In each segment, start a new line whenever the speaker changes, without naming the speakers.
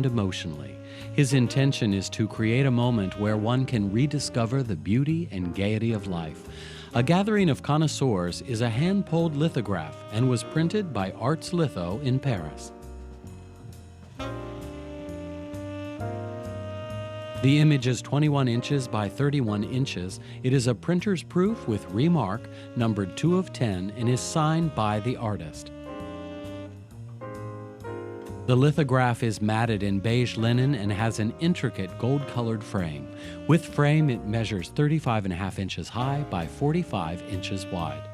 emotionally. His intention is to create a moment where one can rediscover the beauty and gaiety of life. A gathering of connoisseurs is a hand-pulled lithograph and was printed by Arts Litho in Paris. The image is 21 inches by 31 inches. It is a printer's proof with remark, numbered 2 of 10, and is signed by the artist. The lithograph is matted in beige linen and has an intricate gold-colored frame. With frame, it measures 35.5 inches high by 45 inches wide.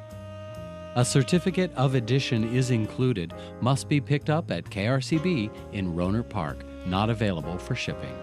A certificate of edition is included, must be picked up at KRCB in Rohnert Park, not available for shipping.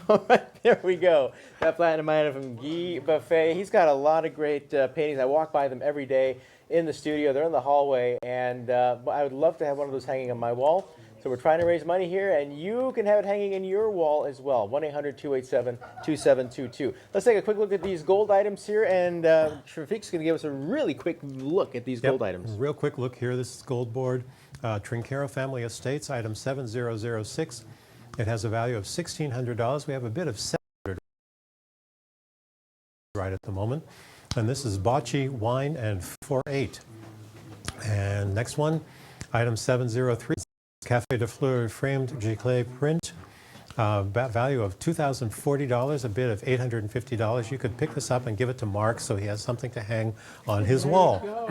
All right, there we go. That platinum item from Guy Buffet. He's got a lot of great paintings. I walk by them every day in the studio. They're in the hallway, and I would love to have one of those hanging on my wall. So we're trying to raise money here, and you can have it hanging in your wall as well. 1-800-287-2722. Let's take a quick look at these gold items here, and Shafiq's going to give us a really quick look at these gold items.
Real quick look here. This is gold board, Trinchero Family Estates, item 7006. It has a value of $1,600. We have a bid of $700 right at the moment. And this is Bocce Wine and 4-8. And next one, item 703, Café de Fleur framed giclée print, value of $2,040, a bid of $850. You could pick this up and give it to Mark so he has something to hang on his wall.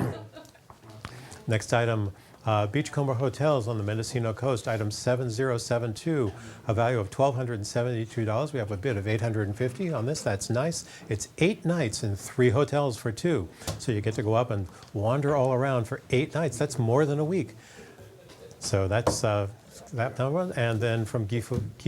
Next item, Beachcomber Hotels on the Mendocino Coast, item 7072, a value of $1,272. We have a bid of $850 on this. That's nice. It's 8 nights in 3 hotels for 2. So you get to go up and wander all around for 8 nights. That's more than a week. So that's that number. And then from Guy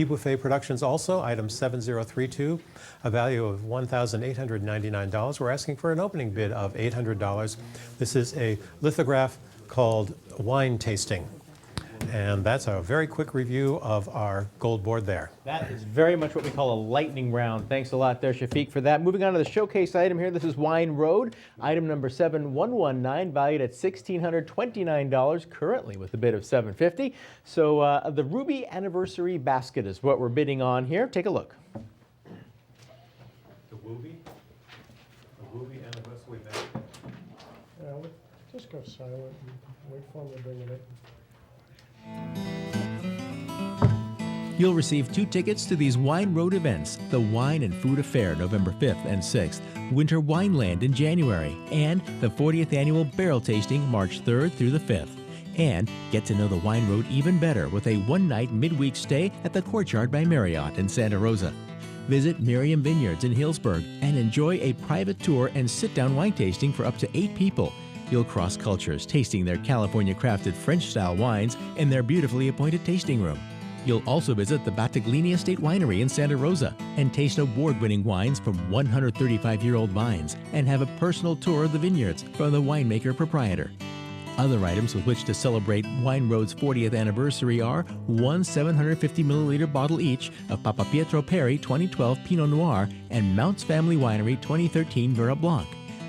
Buffet Productions also, item 7032, a value of $1,899. We're asking for an opening bid of $800. This is a lithograph called Wine Tasting. And that's a very quick review of our gold board there.
That is very much what we call a lightning round. Thanks a lot there, Shafiq, for that. Moving on to the showcase item here. This is Wine Road, item number 7119, valued at $1,629, currently with a bid of $750. So the Ruby Anniversary Basket is what we're bidding on here. Take a look.
The Ruby Anniversary Basket.
Just go silent and wait for them to bring it in.
You'll receive 2 tickets to these Wine Road events, the Wine and Food Affair November 5th and 6th, Winter Wineland in January, and the 40th Annual Barrel Tasting March 3rd through the 5th. And get to know the Wine Road even better with a 1-night midweek stay at the Courtyard by Marriott in Santa Rosa. Visit Miriam Vineyards in Hillsburg and enjoy a private tour and sit-down wine tasting for up to 8 people. You'll cross cultures, tasting their California-crafted French-style wines in their beautifully appointed tasting room. You'll also visit the Battaglini Estate Winery in Santa Rosa and taste award-winning wines from 135-year-old vines and have a personal tour of the vineyards from the winemaker-proprietor. Other items with which to celebrate Wine Road's 40th anniversary are 1 750-milliliter bottle each of Papa Pietro Perri 2012 Pinot Noir and Mounts Family Winery 2013 Vera Blanc,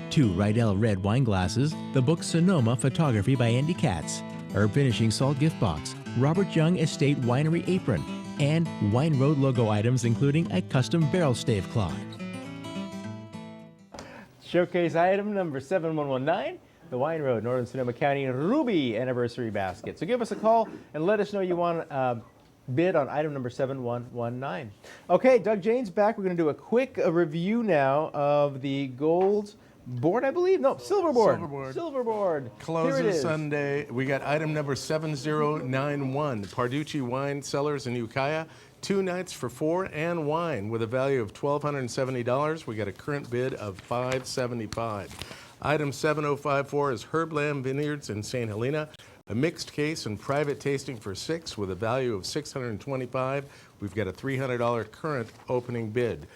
2 Rydell Red wine glasses, the book Sonoma Photography by Andy Katz, Herb Finishing Salt Gift Box, Robert Young Estate Winery Apron, and Wine Road logo items including a custom barrel stave cloth.
Showcase item number 7119, the Wine Road, Northern Sonoma County Ruby Anniversary Basket. So give us a call and let us know you want bid on item number 7119. Okay, Doug Jane's back. We're going to do a quick review now of the gold board, I believe. No, silver board. Silver board.
Closes Sunday. We got item number 7091. Parducci Wine Cellars in Ukiah. 2 nights for 4 and wine with a value of $1,270. We got a current bid of $575. Item 7054 is Herbland Vineyards in St. Helena. A mixed case and private tasting for 6 with a value of $625. We've got a $300 current opening bid.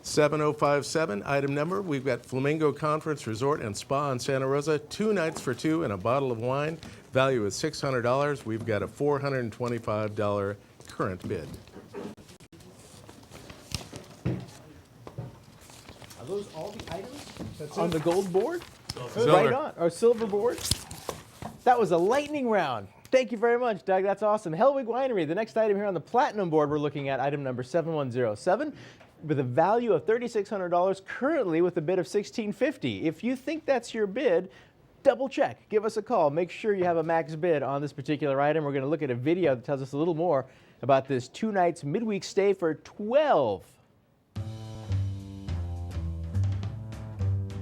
7057, item number, we've got Flamingo Conference Resort and Spa in Santa Rosa, 2 nights for 2 and a bottle of wine. Value is $600. We've got a $425 current bid.
Are those all the items on the gold board? Right on, or silver board? That was a lightning round. Thank you very much, Doug. That's awesome. Hellwig Winery, the next item here on the platinum board, we're looking at item number 7107 with a value of $3,600, currently with a bid of $1,650. If you think that's your bid, double check. Give us a call. Make sure you have a max bid on this particular item. We're going to look at a video that tells us a little more about this 2 nights midweek stay for 12.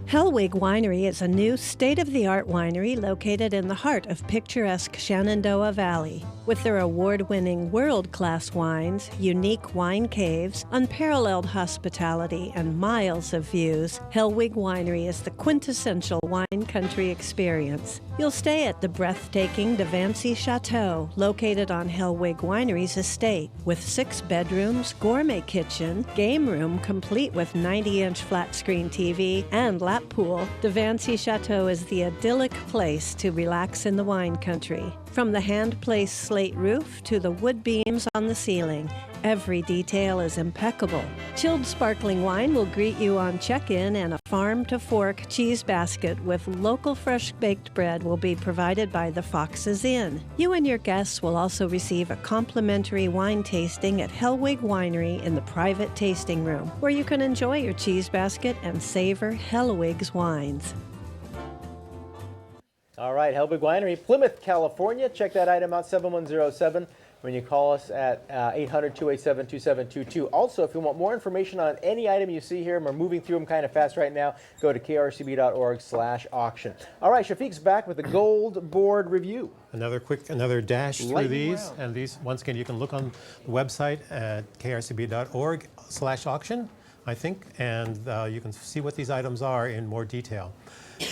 Hellwig Winery is a new state-of-the-art winery located in the heart of picturesque Shenandoah Valley. With their award-winning world-class wines, unique wine caves, unparalleled hospitality, and miles of views, Hellwig Winery is the quintessential wine country experience. You'll stay at the breathtaking Devancy Chateau, located on Hellwig Winery's estate, with 6 bedrooms, gourmet kitchen, game room complete with 90-inch flat-screen TV, and lap pool. Devancy Chateau is the idyllic place to relax in the wine country. From the hand-placed slate roof to the wood beams on the ceiling, every detail is impeccable. Chilled sparkling wine will greet you on check-in, and a farm-to-fork cheese basket with local fresh-baked bread will be provided by the Fox's Inn. You and your guests will also receive a complimentary wine tasting at Hellwig Winery in the private tasting room, where you can enjoy your cheese basket and savor Hellwig's wines.
All right, Hellwig Winery, Plymouth, California. Check that item out, 7107, when you call us at 800-287-2722. Also, if you want more information on any item you see here, and we're moving through them kind of fast right now, go to krcb.org/auction. All right, Shafiq's back with the gold board review.
Another dash through
Lightning
these.
round.
And these, once again, you can look on the website at krcb.org/auction, I think, and you can see what these items are in more detail.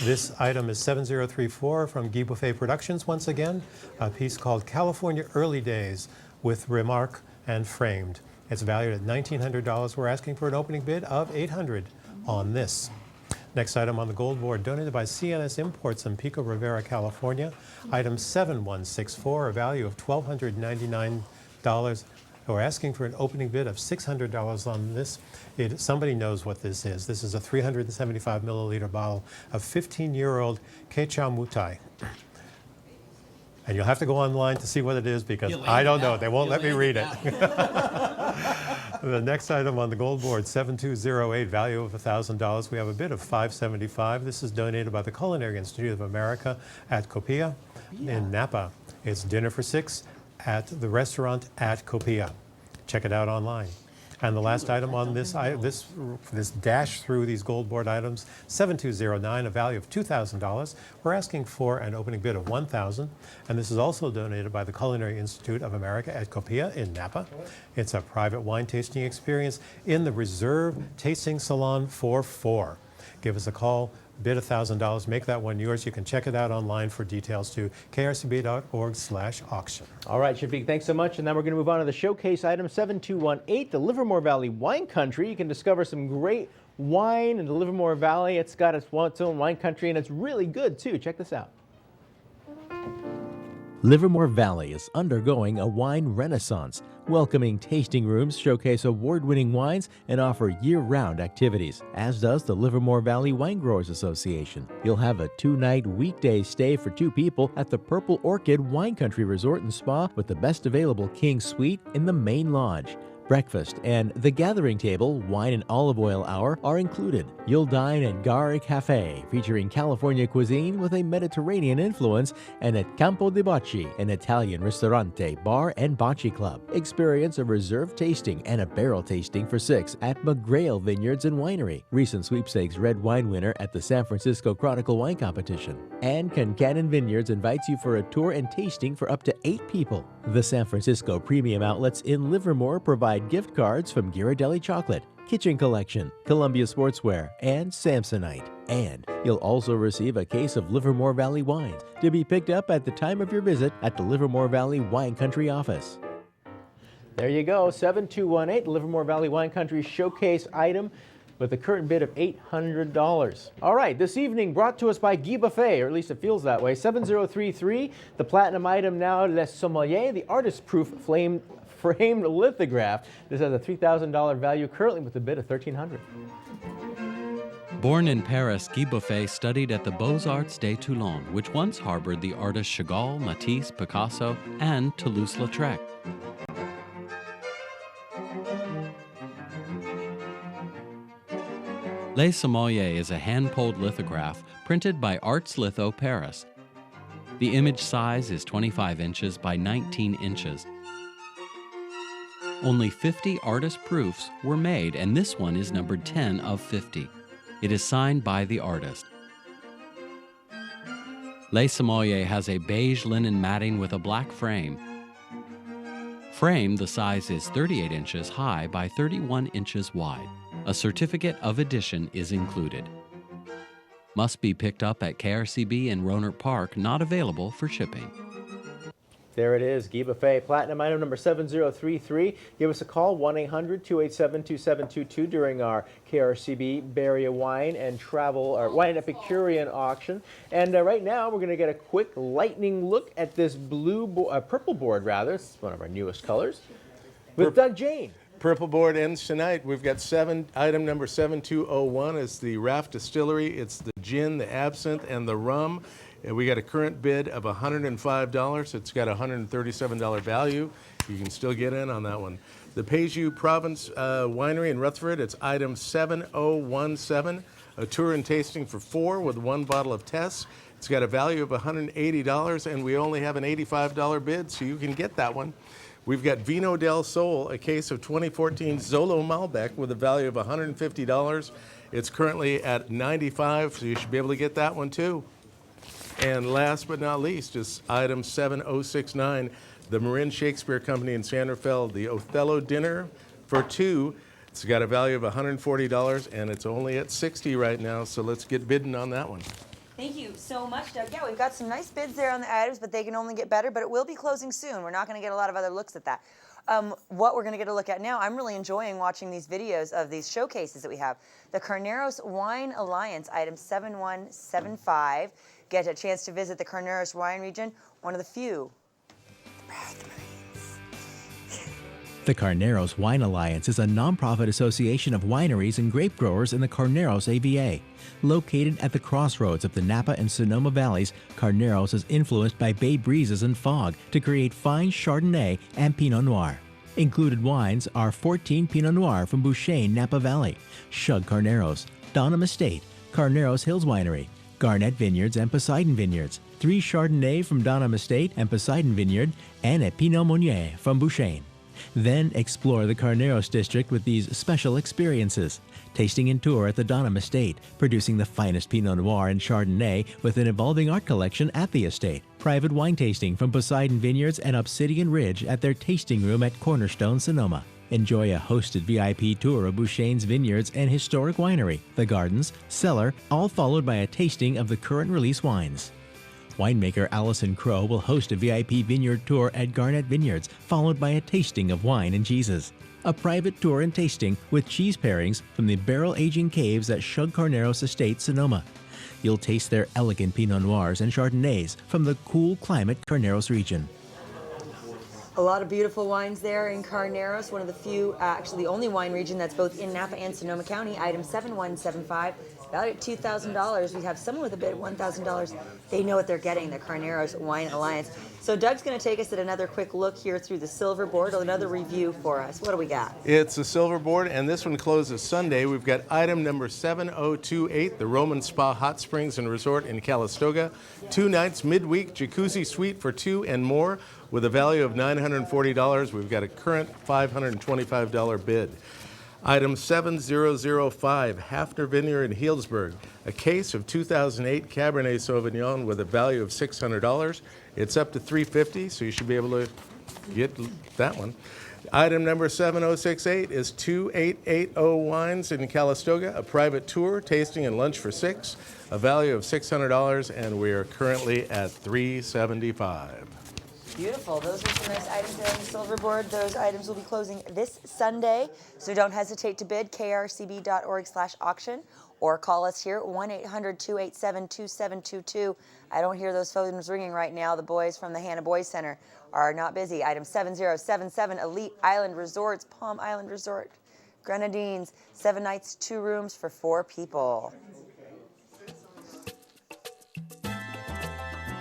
This item is 7034 from Guy Buffet Productions, once again, a piece called California Early Days with Remarque and Framed. It's valued at $1,900. We're asking for an opening bid of $800 on this. Next item on the gold board, donated by CNS Imports in Pico Rivera, California. Item 7164, a value of $1,299. We're asking for an opening bid of $600 on this. Somebody knows what this is. This is a 375 milliliter bottle of 15-year-old Kecha Mutai. And you'll have to go online to see what it is because I don't know. They won't let me read it. The next item on the gold board, 7208, value of $1,000. We have a bid of $575. This is donated by the Culinary Institute of America at Copia in Napa. It's dinner for 6 at the restaurant at Copia. Check it out online. And the last item on this dash through these gold board items, 7209, a value of $2,000. We're asking for an opening bid of $1,000. And this is also donated by the Culinary Institute of America at Copia in Napa. It's a private wine tasting experience in the Reserve Tasting Salon 4-4. Give us a call. Bid $1,000, make that one yours. You can check it out online for details to krcb.org/auction.
All right, Shafiq, thanks so much. And now we're going to move on to the showcase item 7218, the Livermore Valley Wine Country. You can discover some great wine in the Livermore Valley. It's got its own wine country, and it's really good, too. Check this out.
Livermore Valley is undergoing a wine renaissance. Welcoming tasting rooms showcase award-winning wines and offer year-round activities, as does the Livermore Valley Wine Growers Association. You'll have a 2-night weekday stay for 2 people at the Purple Orchid Wine Country Resort and Spa with the best available King Suite in the main lodge. Breakfast and the gathering table, wine and olive oil hour are included. You'll dine at Gare Cafe, featuring California cuisine with a Mediterranean influence, and at Campo de Bocce, an Italian ristorante, bar, and bocce club. Experience a reserve tasting and a barrel tasting for 6 at McGrail Vineyards and Winery, recent sweepstakes red wine winner at the San Francisco Chronicle Wine Competition. And Concannon Vineyards invites you for a tour and tasting for up to 8 people. The San Francisco Premium Outlets in Livermore provide gift cards from Ghirardelli Chocolate, Kitchen Collection, Columbia Sportswear, and Samsonite. And you'll also receive a case of Livermore Valley wines to be picked up at the time of your visit at the Livermore Valley Wine Country office.
There you go, 7218, the Livermore Valley Wine Country showcase item with a current bid of $800. All right, this evening brought to us by Guy Buffet, or at least it feels that way. 7033, the platinum item now, Les Sommeliers, the artist-proof framed lithograph. This has a $3,000 value currently with a bid of $1,300.
Born in Paris, Guy Buffet studied at the Beaux-Arts de Toulon, which once harbored the artists Chagall, Matisse, Picasso, and Toulouse-Lautrec. Les Sommeliers is a hand-pulled lithograph printed by Arts Litho Paris. The image size is 25 inches by 19 inches. Only 50 artist proofs were made, and this one is numbered 10 of 50. It is signed by the artist. Les Sommeliers has a beige linen matting with a black frame. Frame, the size is 38 inches high by 31 inches wide. A certificate of addition is included. Must be picked up at KRCB in Rohnert Park, not available for shipping.
There it is, Guy Buffet, platinum item number 7033. Give us a call, 1-800-287-2722 during our KRCB Barrier Wine and Travel, or Wine Epicurean auction. And right now, we're going to get a quick lightning look at this purple board, rather. It's one of our newest colors, with Doug Jane.
Purple board ends tonight. We've got item number 7201 is the Raft Distillery. It's the gin, the absinthe, and the rum. We got a current bid of $105. It's got a $137 value. You can still get in on that one. The Pays Province Winery in Rutherford, it's item 7017, a tour and tasting for 4 with 1 bottle of Tess. It's got a value of $180, and we only have an $85 bid, so you can get that one. We've got Vino del Sol, a case of 2014 Zolo Malbec with a value of $150. It's currently at $95, so you should be able to get that one too. And last but not least is item 7069, the Marin Shakespeare Company in San Rafael, the Othello Dinner for 2. It's got a value of $140, and it's only at $60 right now, so let's get bidding on that one.
Thank you so much, Doug. Yeah, we've got some nice bids there on the items, but they can only get better, but it will be closing soon. We're not going to get a lot of other looks at that. What we're going to get a look at now, I'm really enjoying watching these videos of these showcases that we have. The Carneros Wine Alliance, item 7175. Get a chance to visit the Carneros wine region, one of the few.
The Carneros Wine Alliance is a nonprofit association of wineries and grape growers in the Carneros AVA. Located at the crossroads of the Napa and Sonoma Valleys, Carneros is influenced by bay breezes and fog to create fine Chardonnay and Pinot Noir. Included wines are 14 Pinot Noir from Bouchain, Napa Valley, Shug Carneros, Donham Estate, Carneros Hills Winery, Garnett Vineyards and Poseidon Vineyards, 3 Chardonnay from Donham Estate and Poseidon Vineyard, and a Pinot Meunier from Bouchain. Then explore the Carneros district with these special experiences. Tasting and tour at the Donham Estate, producing the finest Pinot Noir and Chardonnay with an evolving art collection at the estate. Private wine tasting from Poseidon Vineyards and Obsidian Ridge at their tasting room at Cornerstone, Sonoma. Enjoy a hosted VIP tour of Bouchain's vineyards and historic winery, the gardens, cellar, all followed by a tasting of the current release wines. Winemaker Allison Crow will host a VIP vineyard tour at Garnett Vineyards, followed by a tasting of wine and cheeses. A private tour and tasting with cheese pairings from the barrel-aging caves at Shug Carneros Estate, Sonoma. You'll taste their elegant Pinot Noirs and Chardonnays from the cool climate Carneros region.
A lot of beautiful wines there in Carneros, one of the few, actually the only wine region that's both in Napa and Sonoma County, item 7175, valued at $2,000. We have someone with a bid of $1,000. They know what they're getting, the Carneros Wine Alliance. So Doug's going to take us at another quick look here through the silver board, another review for us. What do we got?
It's a silver board, and this one closes Sunday. We've got item number 7028, the Roman Spa Hot Springs and Resort in Calistoga. 2 nights, midweek, jacuzzi suite for 2 and more with a value of $940. We've got a current $525 bid. Item 7005, Hafner Vineyard in Healdsburg, a case of 2008 Cabernet Sauvignon with a value of $600. It's up to $350, so you should be able to get that one. Item number 7068 is 2880 Wines in Calistoga, a private tour, tasting and lunch for 6, a value of $600, and we are currently at $375.
Beautiful. Those are some nice items there on the silver board. Those items will be closing this Sunday, so don't hesitate to bid, krcb.org/auction, or call us here, 1-800-287-2722. I don't hear those phones ringing right now. The boys from the Hannah Boys Center are not busy. Item 7077, Elite Island Resorts, Palm Island Resort, Grenadines, 7 nights, 2 rooms for 4 people.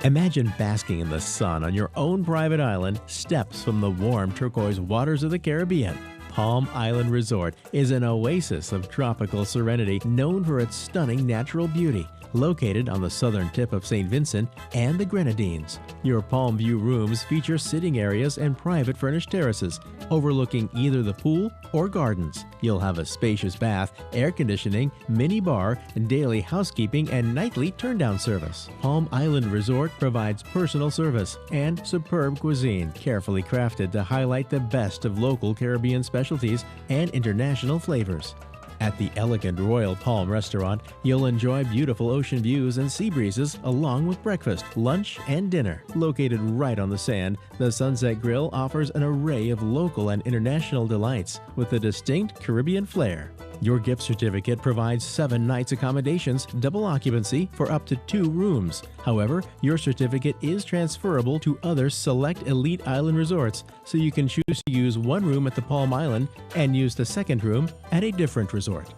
Imagine basking in the sun on your own private island, steps from the warm turquoise waters of the Caribbean. Palm Island Resort is an oasis of tropical serenity known for its stunning natural beauty. Located on the southern tip of St. Vincent and the Grenadines. Your Palm View rooms feature sitting areas and private furnished terraces, overlooking either the pool or gardens. You'll have a spacious bath, air conditioning, mini bar, daily housekeeping, and nightly turn-down service. Palm Island Resort provides personal service and superb cuisine, carefully crafted to highlight the best of local Caribbean specialties and international flavors. At the elegant Royal Palm Restaurant, you'll enjoy beautiful ocean views and sea breezes along with breakfast, lunch, and dinner. Located right on the sand, the Sunset Grill offers an array of local and international delights with a distinct Caribbean flair. Your gift certificate provides 7 nights accommodations, double occupancy for up to 2 rooms. However, your certificate is transferable to other select elite island resorts, so you can choose to use one room at the Palm Island and use the second room at a different resort.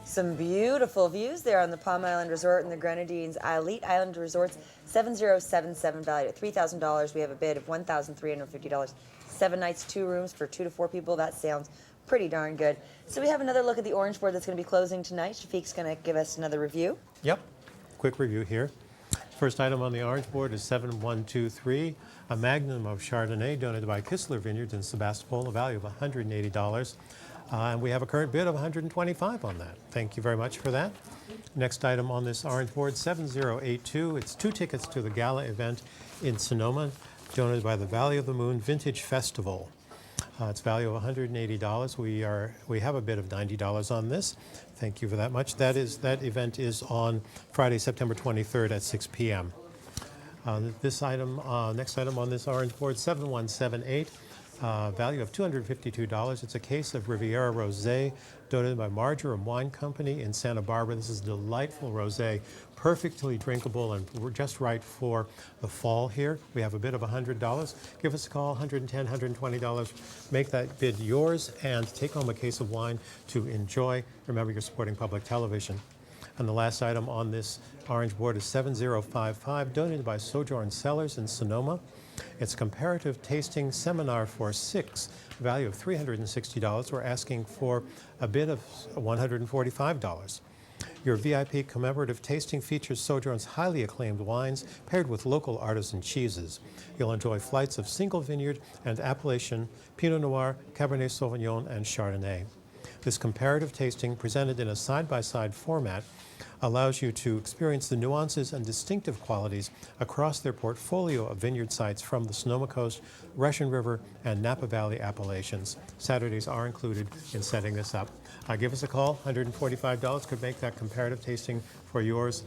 Some beautiful views there on the Palm Island Resort and the Grenadines Elite Island Resorts, 7077 valued at $3,000. We have a bid of $1,350. 7 nights, 2 rooms for 2 to 4 people. That sounds pretty darn good. So we have another look at the orange board that's going to be closing tonight. Shafiq's going to give us another review.
Yep, quick review here. First item on the orange board is 7123, a magnum of Chardonnay donated by Kistler Vineyards in Sebastopol, a value of $180. And we have a current bid of $125 on that. Thank you very much for that. Next item on this orange board, 7082. It's 2 tickets to the gala event in Sonoma, donated by the Valley of the Moon Vintage Festival. It's value of $180. We have a bid of $90 on this. Thank you for that much. That event is on Friday, September 23rd at 6 p.m. Next item on this orange board, 7178. Value of $252. It's a case of Riviera Rosé, donated by Marjoram Wine Company in Santa Barbara. This is delightful rosé, perfectly drinkable and just right for the fall here. We have a bid of $100. Give us a call, $110, $120. Make that bid yours and take home a case of wine to enjoy. Remember, you're supporting public television. And the last item on this orange board is 7055, donated by Sojourn Cellars in Sonoma. It's a comparative tasting seminar for 6, value of $360. We're asking for a bid of $145. Your VIP commemorative tasting features Sojourn's highly acclaimed wines paired with local artisan cheeses. You'll enjoy flights of single vineyard and Appellation, Pinot Noir, Cabernet Sauvignon, and Chardonnay. This comparative tasting, presented in a side-by-side format, allows you to experience the nuances and distinctive qualities across their portfolio of vineyard sites from the Sonoma Coast, Russian River, and Napa Valley appellations. Saturdays are included in setting this up. Give us a call. $145 could make that comparative tasting for yours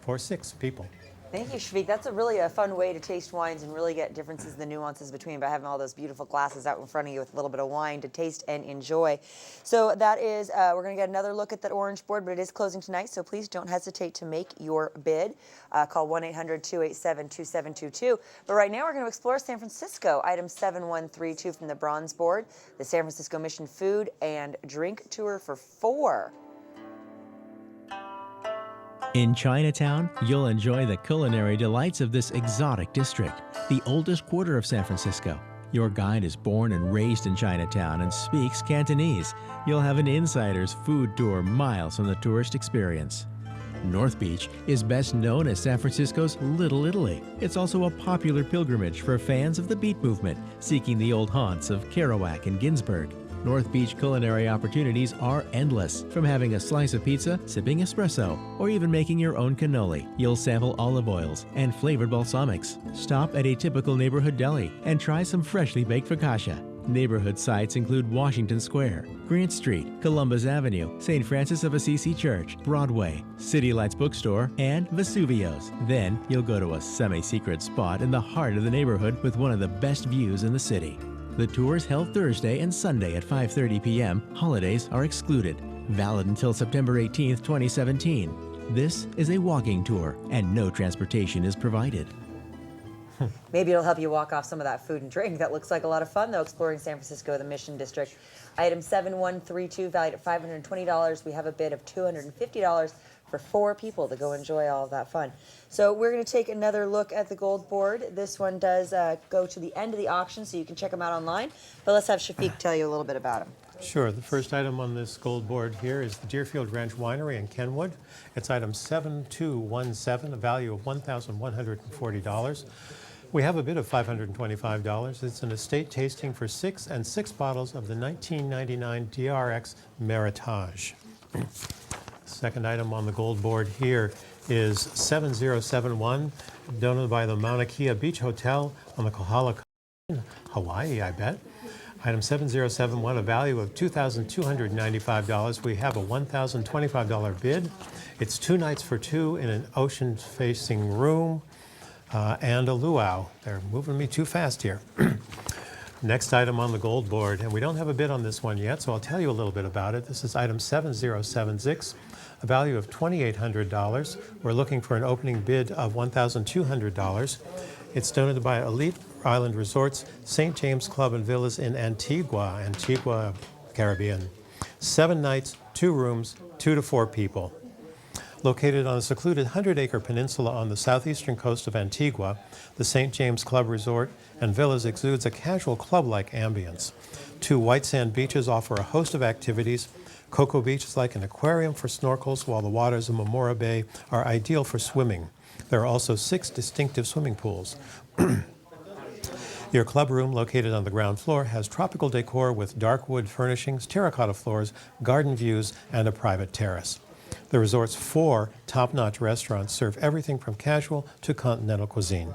for 6 people.
Thank you, Shafiq. That's really a fun way to taste wines and really get differences, the nuances between by having all those beautiful glasses out in front of you with a little bit of wine to taste and enjoy. So that is, we're going to get another look at that orange board, but it is closing tonight, so please don't hesitate to make your bid. Call 1-800-287-2722. But right now we're going to explore San Francisco. Item 7132 from the bronze board, the San Francisco Mission Food and Drink Tour for 4.
In Chinatown, you'll enjoy the culinary delights of this exotic district, the oldest quarter of San Francisco. Your guide is born and raised in Chinatown and speaks Cantonese. You'll have an insider's food tour miles from the tourist experience. North Beach is best known as San Francisco's Little Italy. It's also a popular pilgrimage for fans of the beat movement, seeking the old haunts of Kerouac and Ginsberg. North Beach culinary opportunities are endless, from having a slice of pizza, sipping espresso, or even making your own cannoli. You'll sample olive oils and flavored balsamics. Stop at a typical neighborhood deli and try some freshly baked focaccia. Neighborhood sites include Washington Square, Grant Street, Columbus Avenue, St. Francis of Assisi Church, Broadway, City Lights Bookstore, and Vesuvio's. Then you'll go to a semi-secret spot in the heart of the neighborhood with one of the best views in the city. The tours held Thursday and Sunday at 5:30 p.m. Holidays are excluded. Valid until September 18, 2017. This is a walking tour and no transportation is provided.
Maybe it'll help you walk off some of that food and drink. That looks like a lot of fun, though, exploring San Francisco, the Mission District. Item 7132, valued at $520. We have a bid of $250 for 4 people to go enjoy all of that fun. So we're going to take another look at the gold board. This one does go to the end of the auction, so you can check them out online. But let's have Shafiq tell you a little bit about them.
Sure. The first item on this gold board here is the Deerfield Ranch Winery in Kenwood. It's item 7217, a value of $1,140. We have a bid of $525. It's an estate tasting for 6 bottles of the 1999 DRX Meritage. Second item on the gold board here is 7071, donated by the Mauna Kea Beach Hotel on the Kohala, Hawaii, I bet. Item 7071, a value of $2,295. We have a $1,025 bid. It's 2 nights for 2 in an ocean-facing room and a luau. They're moving me too fast here. Next item on the gold board, and we don't have a bid on this one yet, so I'll tell you a little bit about it. This is item 7076, a value of $2,800. We're looking for an opening bid of $1,200. It's donated by Elite Island Resorts, St. James Club and Villas in Antigua, Caribbean. 7 nights, 2 rooms, 2 to 4 people. Located on a secluded 100-acre peninsula on the southeastern coast of Antigua, the St. James Club Resort and Villas exudes a casual club-like ambience. 2 white sand beaches offer a host of activities. Cocoa Beach is like an aquarium for snorkels, while the waters of Memora Bay are ideal for swimming. There are also 6 distinctive swimming pools. Your club room, located on the ground floor, has tropical decor with dark wood furnishings, terracotta floors, garden views, and a private terrace. The resort's 4 top-notch restaurants serve everything from casual to continental cuisine.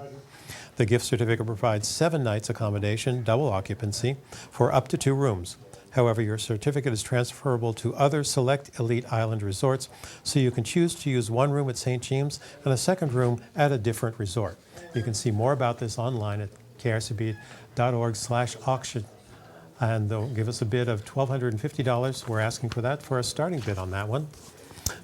The gift certificate provides 7 nights accommodation, double occupancy, for up to 2 rooms. However, your certificate is transferable to other select Elite Island resorts, so you can choose to use 1 room at St. James and a 2nd room at a different resort. You can see more about this online at krcb.org/auction, and they'll give us a bid of $1,250. We're asking for that for a starting bid on that one.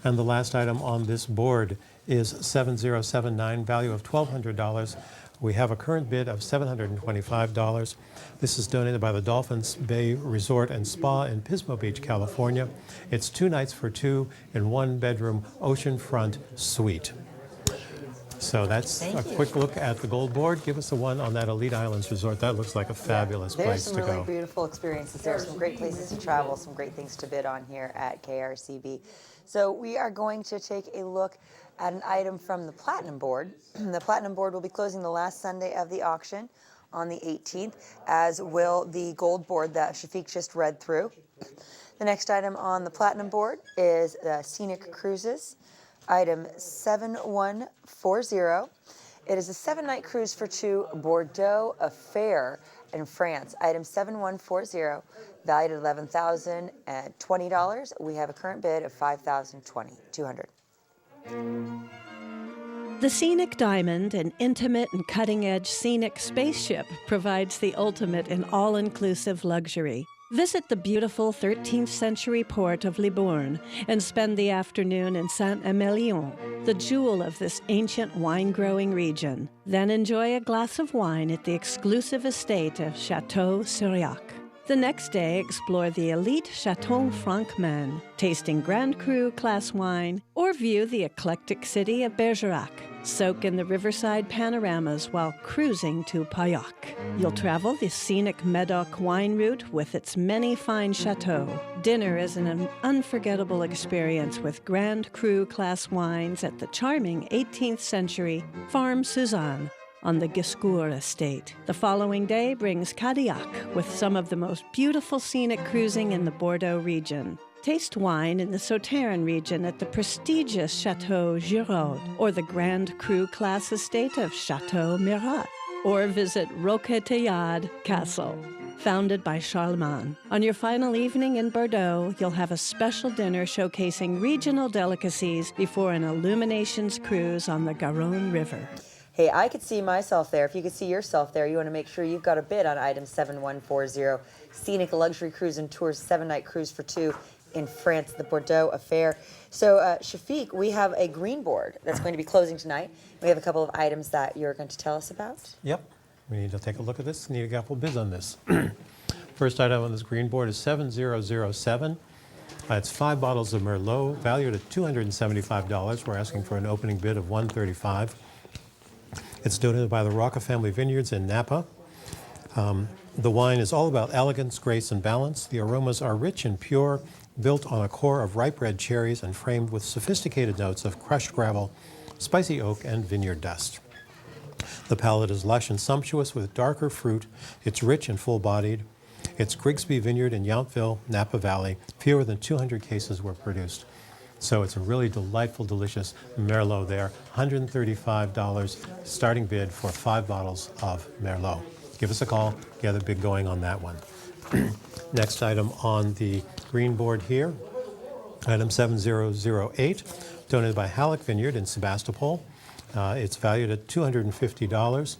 And the last item on this board is 7079, value of $1,200. We have a current bid of $725. This is donated by the Dolphins Bay Resort and Spa in Pismo Beach, California. It's 2 nights for 2 in 1-bedroom oceanfront suite. So that's a quick look at the gold board. Give us a 1 on that Elite Islands Resort. That looks like a fabulous place to go.
There's some really beautiful experiences there, some great places to travel, some great things to bid on here at KRCB. So we are going to take a look at an item from the Platinum Board. The Platinum Board will be closing the last Sunday of the auction on the 18th, as will the gold board that Shafiq just read through. The next item on the Platinum Board is Scenic Cruises, item 7140. It is a 7-night cruise for 2, Bordeaux Affair in France, item 7140, valued at $11,020. We have a current bid of $5,200.
The Scenic Diamond, an intimate and cutting-edge scenic spaceship, provides the ultimate in all-inclusive luxury. Visit the beautiful 13th century port of Libourne and spend the afternoon in Saint-Emilion, the jewel of this ancient wine-growing region. Then enjoy a glass of wine at the exclusive estate of Chateau Syriac. The next day, explore the elite Chateau Francman, tasting Grand Cru class wine, or view the eclectic city of Bergerac. Soak in the riverside panoramas while cruising to Pauillac. You'll travel the scenic Medoc wine route with its many fine chateaux. Dinner is an unforgettable experience with Grand Cru class wines at the charming 18th century Farm Suzanne on the Giscourt estate. The following day brings Cadillac with some of the most beautiful scenic cruising in the Bordeaux region. Taste wine in the Sauternes region at the prestigious Chateau Giraud, or the Grand Cru class estate of Chateau Mirat, or visit Roquetaillade Castle, founded by Charlemagne. On your final evening in Bordeaux, you'll have a special dinner showcasing regional delicacies before an illuminations cruise on the Garonne River.
Hey, I could see myself there. If you could see yourself there, you want to make sure you've got a bid on item 7140, Scenic Luxury Cruise and Tours 7-night cruise for 2 in France, the Bordeaux Affair. So, Shafiq, we have a green board that's going to be closing tonight. We have a couple of items that you're going to tell us about.
Yep. We need to take a look at this. We need a couple bids on this. First item on this green board is 7007. It's 5 bottles of Merlot, valued at $275. We're asking for an opening bid of $135. It's donated by the Rocca Family Vineyards in Napa. The wine is all about elegance, grace, and balance. The aromas are rich and pure, built on a core of ripe red cherries and framed with sophisticated notes of crushed gravel, spicy oak, and vineyard dust. The palate is lush and sumptuous with darker fruit. It's rich and full-bodied. It's Grigsby Vineyard in Yountville, Napa Valley. Fewer than 200 cases were produced. So it's a really delightful, delicious Merlot there. $135 starting bid for 5 bottles of Merlot. Give us a call, get a bid going on that one. Next item on the green board here, item 7008, donated by Halleck Vineyard in Sebastopol. It's valued at $250,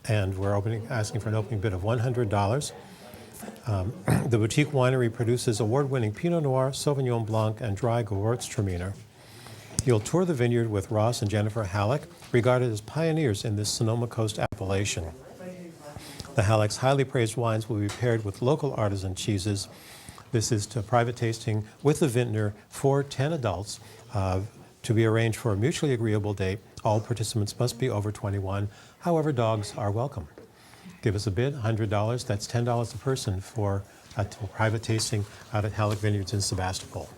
and we're asking for an opening bid of $100. The boutique winery produces award-winning Pinot Noir, Sauvignon Blanc, and dry Gewürztraminer. You'll tour the vineyard with Ross and Jennifer Halleck, regarded as pioneers in this Sonoma Coast appellation. The Halleck's highly praised wines will be paired with local artisan cheeses. This is to private tasting with the vintner for 10 adults to be arranged for a mutually agreeable date. All participants must be over 21. However, dogs are welcome. Give us a bid, $100. That's $10 a person for a private tasting out at Halleck Vineyards in Sebastopol.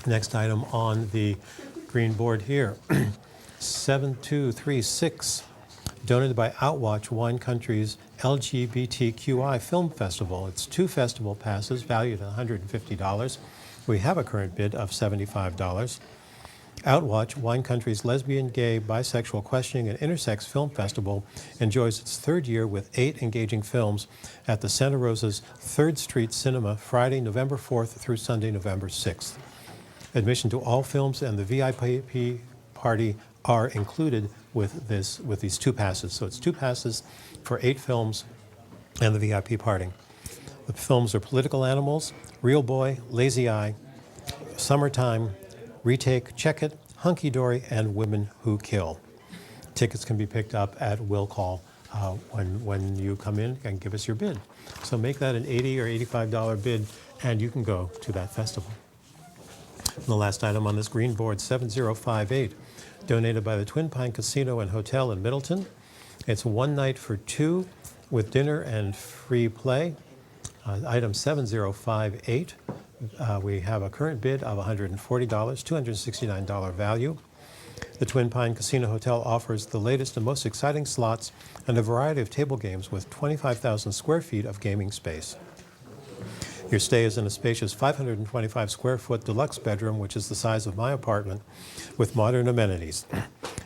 Next item on the green board here, 7236. Donated by Outwatch Wine Country's LGBTQI Film Festival. It's 2 festival passes valued at $150. We have a current bid of $75. Outwatch Wine Country's lesbian, gay, bisexual, questioning, and intersex film festival enjoys its 3rd year with 8 engaging films at the Santa Rosa's 3rd Street Cinema, Friday, November 4th through Sunday, November 6th. Admission to all films and the VIP party are included with these 2 passes. So it's 2 passes for 8 films and the VIP party. The films are Political Animals, Real Boy, Lazy Eye, Summertime, Retake, Check It, Hunky Dory, and Women Who Kill. Tickets can be picked up at Will Call when you come in and give us your bid. So make that an $80 or $85 bid, and you can go to that festival. And the last item on this green board, 7058. Donated by the Twin Pine Casino and Hotel in Middleton. It's 1 night for 2 with dinner and free play. Item 7058. We have a current bid of $140, $269 value. The Twin Pine Casino Hotel offers the latest and most exciting slots and a variety of table games with 25,000 square feet of gaming space. Your stay is in a spacious 525 square foot deluxe bedroom, which is the size of my apartment, with modern amenities.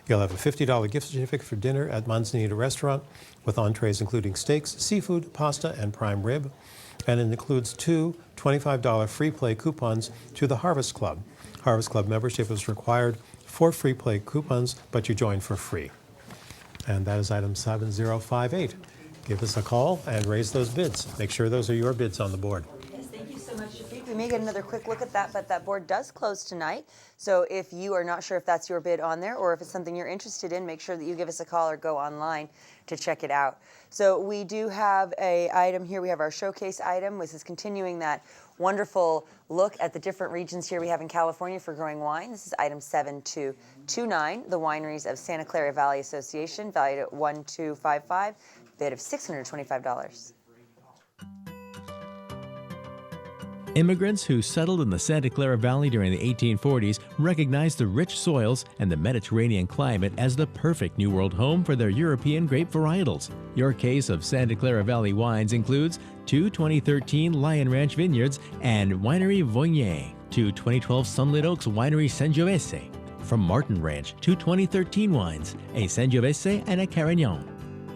You'll have a $50 gift certificate for dinner at Manzanita Restaurant, with entrees including steaks, seafood, pasta, and prime rib. And it includes 2 $25 free play coupons to the Harvest Club. Harvest Club membership is required for free play coupons, but you join for free. And that is item 7058. Give us a call and raise those bids. Make sure those are your bids on the board.
We may get another quick look at that, but that board does close tonight. So if you are not sure if that's your bid on there or if it's something you're interested in, make sure that you give us a call or go online to check it out. So we do have an item here. We have our showcase item. This is continuing that wonderful look at the different regions here we have in California for growing wine. This is item 7229, the wineries of Santa Clara Valley Association, valued at $1,255, bid of $625.
Immigrants who settled in the Santa Clara Valley during the 1840s recognized the rich soils and the Mediterranean climate as the perfect New World home for their European grape varietals. Your case of Santa Clara Valley wines includes 2 2013 Lion Ranch Vineyards and Winery Voignier, 2 2012 Sunlit Oaks Winery Sangiovese. From Martin Ranch, 2 2013 wines, a Sangiovese and a Carignan.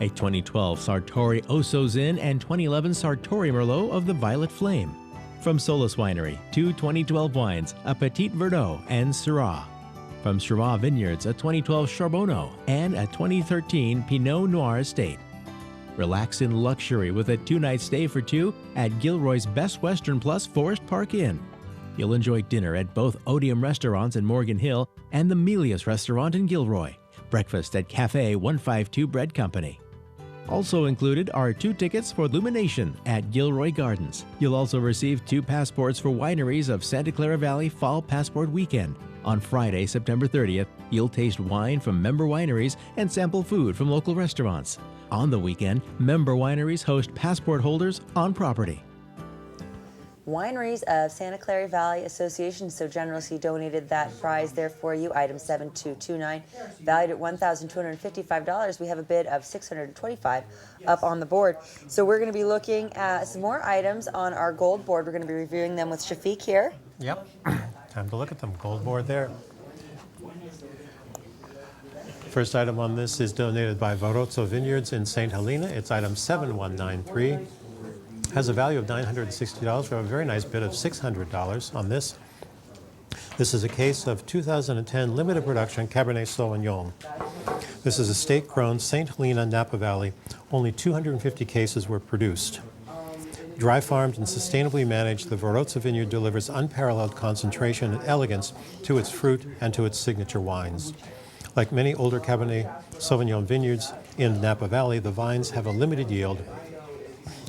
A 2012 Sartori Osso Zin and 2011 Sartori Merlot of the Violet Flame. From Solus Winery, 2 2012 wines, a Petit Verdot and Syrah. From Syrah Vineyards, a 2012 Charbonneau and a 2013 Pinot Noir Estate. Relax in luxury with a 2-night stay for two at Gilroy's Best Western Plus Forest Park Inn. You'll enjoy dinner at both Odeum restaurants in Morgan Hill and the Melius restaurant in Gilroy. Breakfast at Cafe 152 Bread Company. Also included are 2 tickets for Illumination at Gilroy Gardens. You'll also receive 2 passports for wineries of Santa Clara Valley Fall Passport Weekend. On Friday, September 30th, you'll taste wine from member wineries and sample food from local restaurants. On the weekend, member wineries host passport holders on property.
Wineries of Santa Clara Valley Association so generously donated that prize there for you, item 7229, valued at $1,255. We have a bid of $625 up on the board. So we're going to be looking at some more items on our gold board. We're going to be reviewing them with Shafiq here.
Yep. Time to look at them. Gold board there. First item on this is donated by Varozzo Vineyards in St. Helena. It's item 7193. Has a value of $960. We have a very nice bid of $600 on this. This is a case of 2010 limited production Cabernet Sauvignon. This is a state-grown St. Helena Napa Valley. Only 250 cases were produced. Dry farmed and sustainably managed, the Varozzo Vineyard delivers unparalleled concentration and elegance to its fruit and to its signature wines. Like many older Cabernet Sauvignon vineyards in Napa Valley, the vines have a limited yield,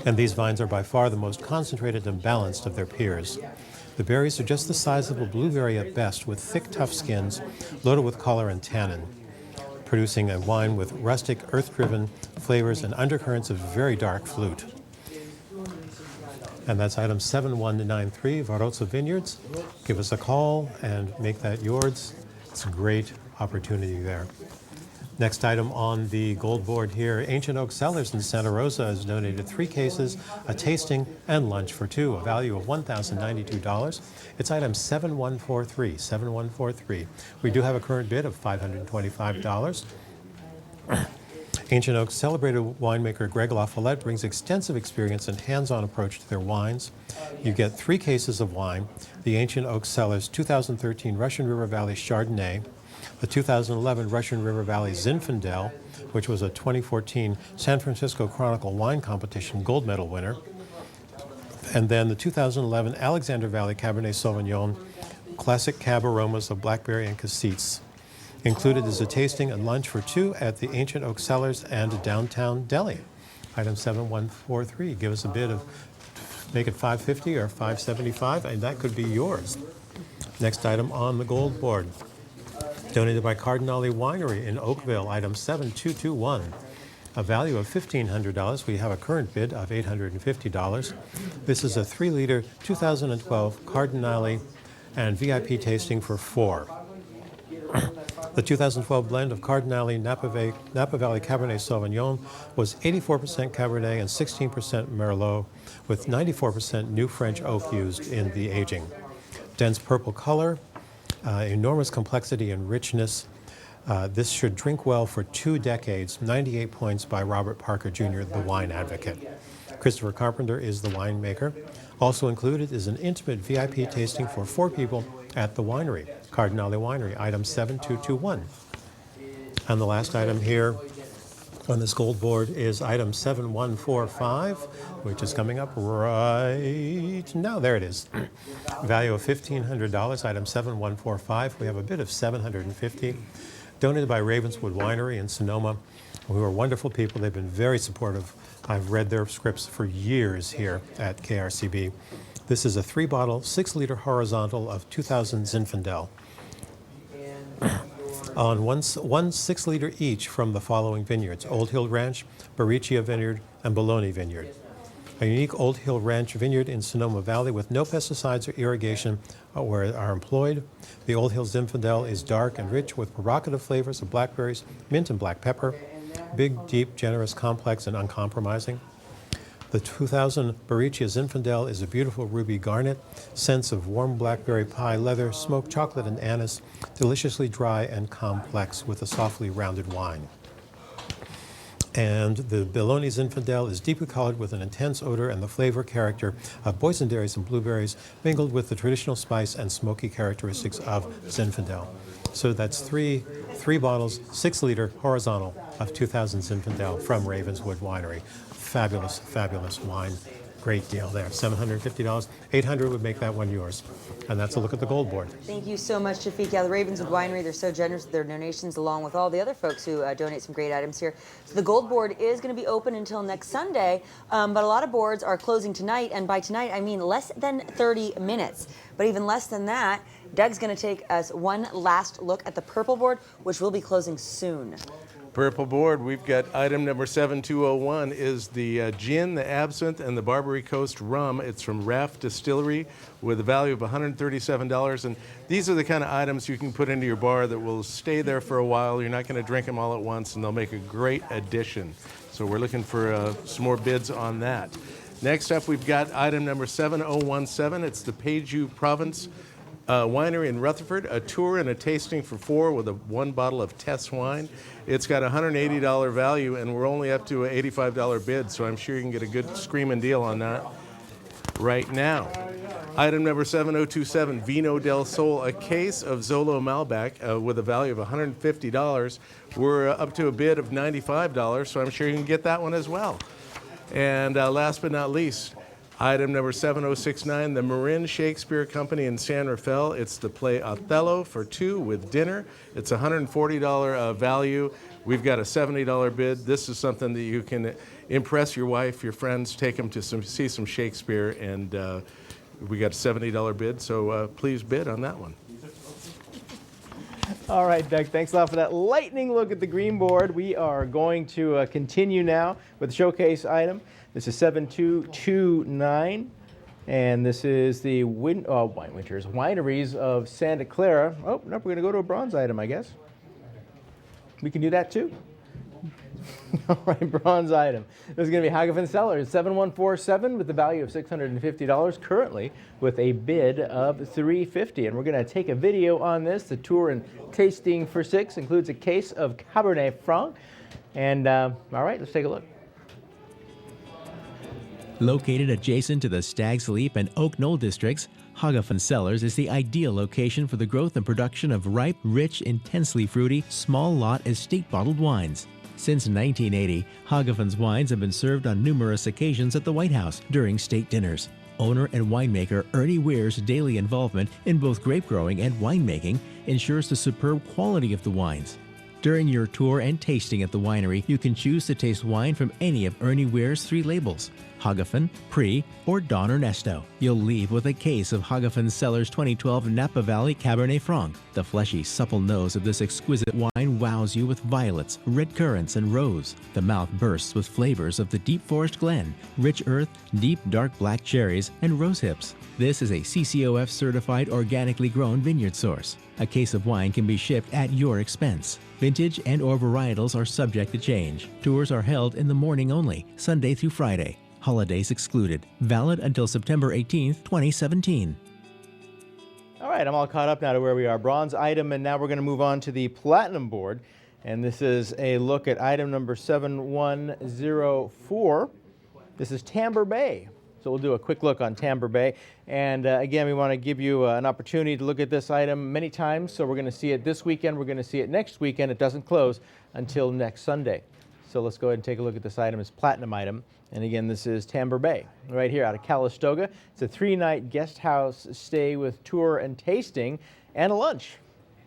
and these vines are by far the most concentrated and balanced of their peers. The berries are just the size of a blueberry at best, with thick, tough skins loaded with color and tannin, producing a wine with rustic, earth-driven flavors and undercurrents of very dark flute. And that's item 7193, Varozzo Vineyards. Give us a call and make that yours. It's a great opportunity there. Next item on the gold board here, Ancient Oak Cellars in Santa Rosa has donated 3 cases, a tasting, and lunch for 2, a value of $1,092. It's item 7143, 7143. We do have a current bid of $525. Ancient Oak's celebrated winemaker Greg LaFollette brings extensive experience and hands-on approach to their wines. You get 3 cases of wine, the Ancient Oak Cellars 2013 Russian River Valley Chardonnay, the 2011 Russian River Valley Zinfandel, which was a 2014 San Francisco Chronicle Wine Competition gold medal winner, and then the 2011 Alexander Valley Cabernet Sauvignon, classic cab aromas of blackberry and cassis. Included is a tasting and lunch for 2 at the Ancient Oak Cellars and Downtown Deli. Item 7143. Give us a bid of, make it $550 or $575, and that could be yours. Next item on the gold board. Donated by Cardinale Winery in Oakville, item 7221. A value of $1,500. We have a current bid of $850. This is a 3-liter 2012 Cardinale and VIP tasting for 4. The 2012 blend of Cardinale Napa Valley Cabernet Sauvignon was 84% Cabernet and 16% Merlot, with 94% new French oak used in the aging. Dense purple color, enormous complexity and richness. This should drink well for 2 decades. 98 points by Robert Parker Jr., the wine advocate. Christopher Carpenter is the winemaker. Also included is an intimate VIP tasting for 4 people at the winery, Cardinale Winery, item 7221. And the last item here on this gold board is item 7145, which is coming up right now. There it is. Value of $1,500, item 7145. We have a bid of $750. Donated by Ravenswood Winery in Sonoma, who are wonderful people. They've been very supportive. I've read their scripts for years here at KRCB. This is a 3-bottle, 6-liter horizontal of 2000 Zinfandel. On one 6-liter each from the following vineyards: Old Hill Ranch, Barichia Vineyard, and Bologna Vineyard. A unique Old Hill Ranch vineyard in Sonoma Valley with no pesticides or irrigation are employed. The Old Hill Zinfandel is dark and rich with provocative flavors of blackberries, mint, and black pepper. Big, deep, generous, complex, and uncompromising. The 2000 Barichia Zinfandel is a beautiful ruby garnet, scents of warm blackberry pie, leather, smoked chocolate, and anise, deliciously dry and complex with a softly rounded wine. And the Bologna Zinfandel is deeply colored with an intense odor and the flavor character of boysenberries and blueberries, mingled with the traditional spice and smoky characteristics of Zinfandel. So that's 3 3 bottles, 6-liter horizontal of 2000 Zinfandel from Ravenswood Winery. Fabulous, fabulous wine. Great deal there. $750. $800 would make that one yours. And that's a look at the gold board.
Thank you so much, Shafiq. Yeah, the Ravenswood Winery, they're so generous with their donations, along with all the other folks who donate some great items here. So the gold board is going to be open until next Sunday, but a lot of boards are closing tonight, and by tonight I mean less than 30 minutes. But even less than that, Doug's going to take us one last look at the purple board, which will be closing soon.
Purple board, we've got item number 7201 is the gin, the absinthe, and the Barbary Coast rum. It's from Raft Distillery with a value of $137. And these are the kind of items you can put into your bar that will stay there for a while. You're not going to drink them all at once, and they'll make a great addition. So we're looking for some more bids on that. Next up, we've got item number 7017. It's the Peju Province Winery in Rutherford, a tour and a tasting for 4 with one bottle of Tess wine. It's got a $180 value, and we're only up to an $85 bid, so I'm sure you can get a good screaming deal on that right now. Item number 7027, Vino del Sol, a case of Zolo Malbec with a value of $150. We're up to a bid of $95, so I'm sure you can get that one as well. And last but not least, item number 7069, the Marin Shakespeare Company in San Rafael. It's the play Othello for 2 with dinner. It's a $140 value. We've got a $70 bid. This is something that you can impress your wife, your friends, take them to see some Shakespeare, and we got a $70 bid, so please bid on that one.
All right, Doug, thanks a lot for that lightning look at the green board. We are going to continue now with the showcase item. This is 7229, and this is the Wineries of Santa Clara. Oh, no, we're going to go to a bronze item, I guess. We can do that too. All right, bronze item. This is going to be Hagafin Cellars, 7147 with the value of $650, currently with a bid of $350. And we're going to take a video on this. The tour and tasting for 6 includes a case of Cabernet Franc. And all right, let's take a look.
Located adjacent to the Stag's Leap and Oak Knoll districts, Hagafin Cellars is the ideal location for the growth and production of ripe, rich, intensely fruity, small lot estate bottled wines. Since 1980, Hagafin's wines have been served on numerous occasions at the White House during state dinners. Owner and winemaker Ernie Weir's daily involvement in both grape growing and winemaking ensures the superb quality of the wines. During your tour and tasting at the winery, you can choose to taste wine from any of Ernie Weir's 3 labels, Hagafin, Pre, or Don Ernesto. You'll leave with a case of Hagafin Cellars 2012 Napa Valley Cabernet Franc. The fleshy, supple nose of this exquisite wine wows you with violets, red currants, and rose. The mouth bursts with flavors of the deep forest glen, rich earth, deep dark black cherries, and rose hips. This is a CCOF certified organically grown vineyard source. A case of wine can be shipped at your expense. Vintage and/or varietals are subject to change. Tours are held in the morning only, Sunday through Friday. Holidays excluded. Valid until September 18th, 2017.
All right, I'm all caught up now to where we are. Bronze item, and now we're going to move on to the platinum board. And this is a look at item number 7104. This is Tamber Bay. So we'll do a quick look on Tamber Bay. And again, we want to give you an opportunity to look at this item many times. So we're going to see it this weekend. We're going to see it next weekend. It doesn't close until next Sunday. So let's go ahead and take a look at this item. It's platinum item. And again, this is Tamber Bay, right here out of Calistoga. It's a 3-night guest house stay with tour and tasting and a lunch.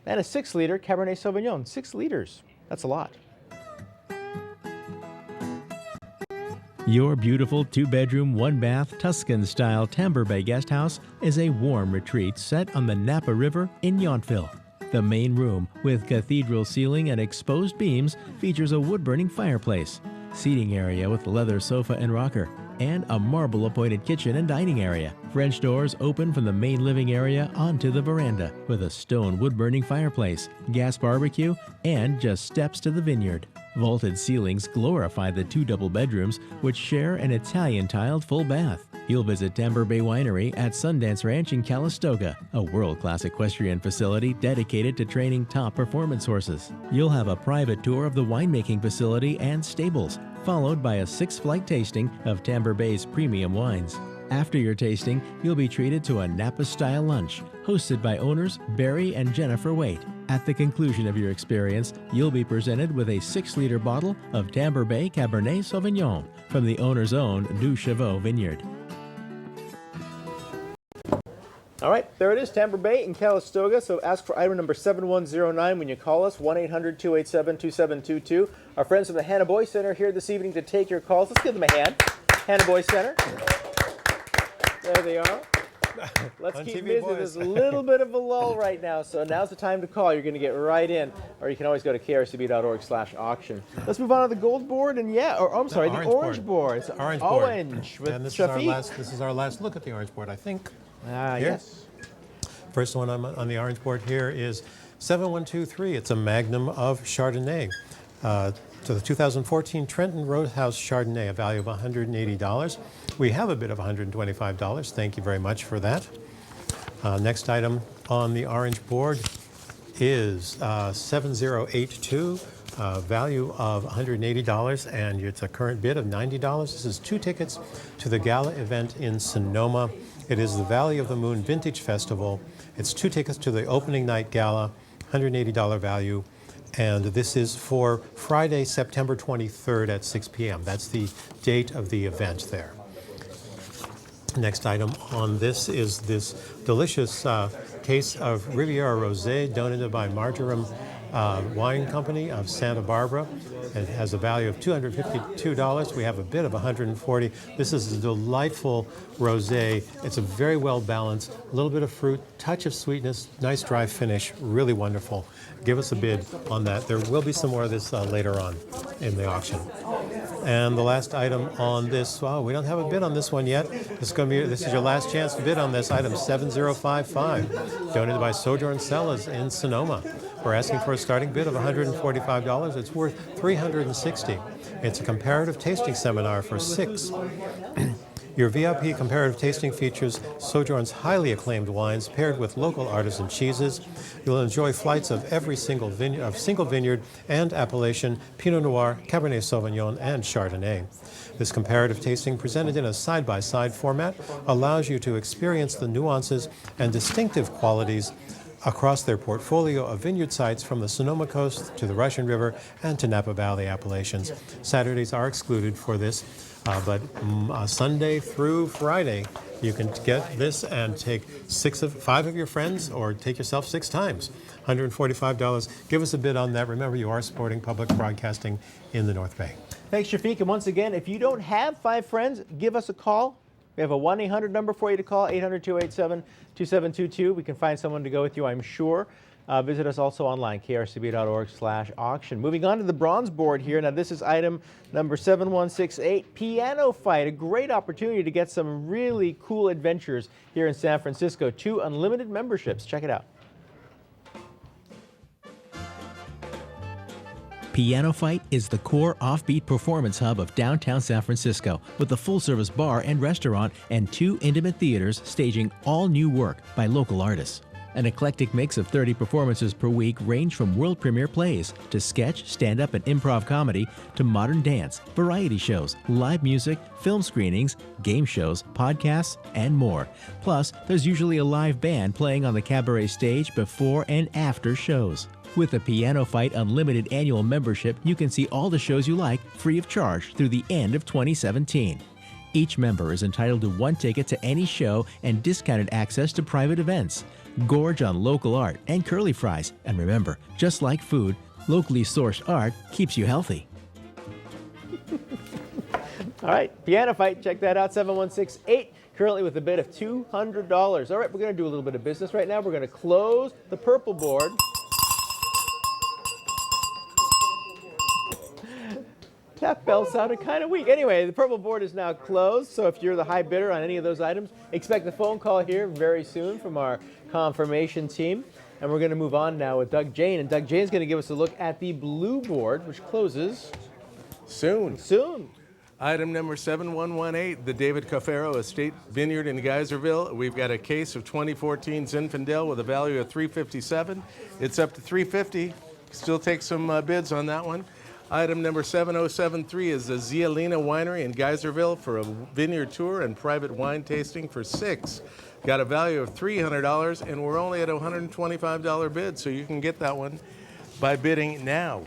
And a 6-liter Cabernet Sauvignon. 6 liters. That's a lot.
Your beautiful 2-bedroom, 1-bath, Tuscan-style Tamber Bay guest house is a warm retreat set on the Napa River in Yountville. The main room, with cathedral ceiling and exposed beams, features a wood-burning fireplace, seating area with leather sofa and rocker, and a marble-appointed kitchen and dining area. French doors open from the main living area onto the veranda, with a stone wood-burning fireplace, gas barbecue, and just steps to the vineyard. Vaulted ceilings glorify the 2 double bedrooms, which share an Italian-tiled full bath. You'll visit Tamber Bay Winery at Sundance Ranch in Calistoga, a world-class equestrian facility dedicated to training top performance horses. You'll have a private tour of the winemaking facility and stables, followed by a 6-flight tasting of Tamber Bay's premium wines. After your tasting, you'll be treated to a Napa-style lunch, hosted by owners Barry and Jennifer Waite. At the conclusion of your experience, you'll be presented with a 6-liter bottle of Tamber Bay Cabernet Sauvignon from the owner's own Du Chevaux Vineyard.
All right, there it is, Tamber Bay in Calistoga. So ask for item number 7109 when you call us, 1-800-287-2722. Our friends from the Hannah Boy Center here this evening to take your calls. Let's give them a hand. Hannah Boy Center. There they are. Let's keep busy. There's a little bit of a lull right now, so now's the time to call. You're going to get right in, or you can always go to krcb.org/auction. Let's move on to the gold board, and the orange board. It's
Orange
with
and this
Shafiq.
is our last look at the orange board, I think.
Yes.
First one on the orange board here is 7123. It's a magnum of Chardonnay. So the 2014 Trenton Roadhouse Chardonnay, a value of $180. We have a bid of $125. Thank you very much for that. Next item on the orange board is 7082, value of $180, and it's a current bid of $90. This is 2 tickets to the gala event in Sonoma. It is the Valley of the Moon Vintage Festival. It's 2 tickets to the opening night gala, $180 value. And this is for Friday, September 23rd at 6 p.m. That's the date of the event there. Next item on this is this delicious case of Riviera Rosé donated by Marjoram Wine Company of Santa Barbara. It has a value of $252. We have a bid of $140. This is a delightful rosé. It's a very well balanced, a little bit of fruit, touch of sweetness, nice dry finish, really wonderful. Give us a bid on that. There will be some more of this later on in the auction. And the last item on this, we don't have a bid on this one yet. This is your last chance to bid on this item, 7055, donated by Sojourn Cellars in Sonoma. We're asking for a starting bid of $145. It's worth $360. It's a comparative tasting seminar for 6. Your VIP comparative tasting features Sojourn's highly acclaimed wines paired with local artisan cheeses. You'll enjoy flights of every single vineyard and appellation, Pinot Noir, Cabernet Sauvignon, and Chardonnay. This comparative tasting, presented in a side-by-side format, allows you to experience the nuances and distinctive qualities across their portfolio of vineyard sites from the Sonoma coast to the Russian River and to Napa Valley appellations. Saturdays are excluded for this, but Sunday through Friday, you can get this and take 5 of your friends or take yourself 6 times. $145. Give us a bid on that. Remember, you are supporting public broadcasting in the North Bay.
Thanks, Shafiq. And once again, if you don't have 5 friends, give us a call. We have a 1-800 number for you to call, 800-287-2722. We can find someone to go with you, I'm sure. Visit us also online, krcb.org/auction. Moving on to the bronze board here. Now, this is item number 7168, Piano Fight. A great opportunity to get some really cool adventures here in San Francisco. 2 unlimited memberships. Check it out.
Piano Fight is the core offbeat performance hub of downtown San Francisco, with a full-service bar and restaurant and 2 intimate theaters staging all new work by local artists. An eclectic mix of 30 performances per week range from world premiere plays to sketch, stand-up, and improv comedy to modern dance, variety shows, live music, film screenings, game shows, podcasts, and more. Plus, there's usually a live band playing on the cabaret stage before and after shows. With a Piano Fight Unlimited annual membership, you can see all the shows you like free of charge through the end of 2017. Each member is entitled to 1 ticket to any show and discounted access to private events. Gorge on local art and curly fries. And remember, just like food, locally sourced art keeps you healthy.
All right, Piano Fight, check that out, 7168, currently with a bid of $200. All right, we're going to do a little bit of business right now. We're going to close the purple board. That bell sounded kind of weak. Anyway, the purple board is now closed, so if you're the high bidder on any of those items, expect a phone call here very soon from our confirmation team. And we're going to move on now with Doug Jane. And Doug Jane's going to give us a look at the blue board, which closes
soon. Item number 7118, the David Cafaro Estate Vineyard in Geyserville. We've got a case of 2014 Zinfandel with a value of $357. It's up to $350. Still take some bids on that one. Item number 7073 is the Zialina Winery in Geyserville for a vineyard tour and private wine tasting for 6. Got a value of $300, and we're only at a $125 bid, so you can get that one by bidding now.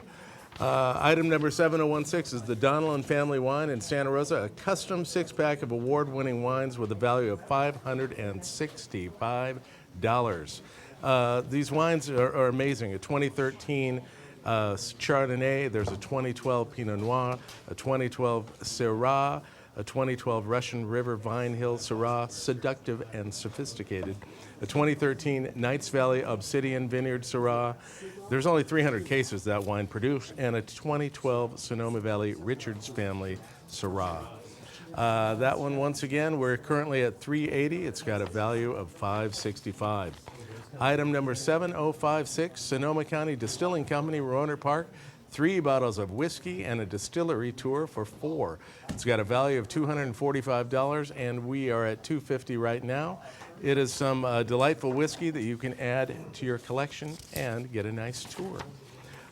Item number 7016 is the Donnellan Family Wine in Santa Rosa, a custom six-pack of award-winning wines with a value of $565. These wines are amazing. A 2013 Chardonnay, there's a 2012 Pinot Noir, a 2012 Syrah, a 2012 Russian River Vine Hill Syrah, seductive and sophisticated, a 2013 Knights Valley Obsidian Vineyard Syrah. There's only 300 cases that wine produced, and a 2012 Sonoma Valley Richards Family Syrah. That one, once again, we're currently at $380. It's got a value of $565. Item number 7056, Sonoma County Distilling Company, Roanoke Park. 3 bottles of whiskey and a distillery tour for 4. It's got a value of $245, and we are at $250 right now. It is some delightful whiskey that you can add to your collection and get a nice tour.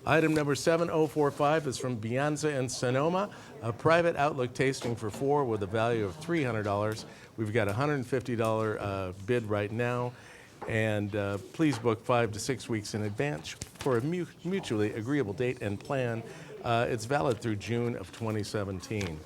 Item number 7045 is from Bianza in Sonoma, a private outlook tasting for 4 with a value of $300. We've got a $150 bid right now. And please book 5 to 6 weeks in advance for a mutually agreeable date and plan. It's valid through June of 2017.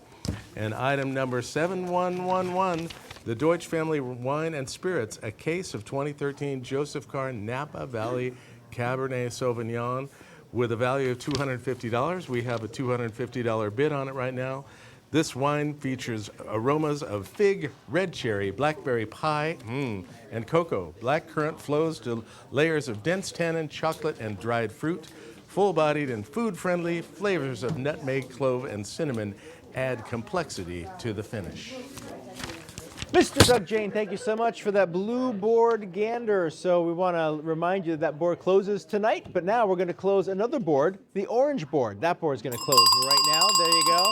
And item number 7111, the Deutsch Family Wine and Spirits, a case of 2013 Joseph Carr Napa Valley Cabernet Sauvignon with a value of $250. We have a $250 bid on it right now. This wine features aromas of fig, red cherry, blackberry pie, and cocoa. Black currant flows to layers of dense tannin, chocolate, and dried fruit. Full-bodied and food-friendly flavors of nutmeg, clove, and cinnamon add complexity to the finish.
Mr. Doug Jane, thank you so much for that blue board gander. So we want to remind you that board closes tonight, but now we're going to close another board, the orange board. That board's going to close right now. There you go.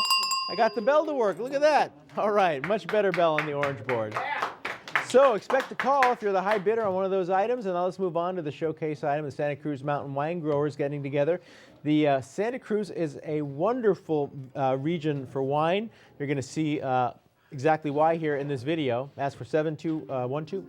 I got the bell to work. Look at that. All right, much better bell on the orange board. So expect a call if you're the high bidder on one of those items. And now let's move on to the showcase item, the Santa Cruz Mountain Wine Growers getting together. The Santa Cruz is a wonderful region for wine. You're going to see exactly why here in this video. Ask for 7212.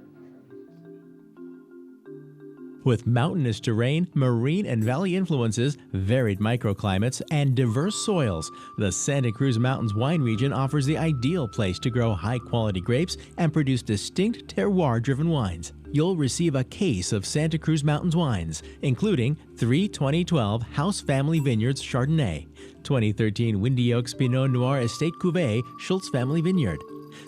With mountainous terrain, marine and valley influences, varied microclimates, and diverse soils, the Santa Cruz Mountains wine region offers the ideal place to grow high-quality grapes and produce distinct terroir-driven wines. You'll receive a case of Santa Cruz Mountains wines, including 3 2012 House Family Vineyards Chardonnay, 2013 Windy Oaks Pinot Noir Estate Cuvée Schultz Family Vineyard,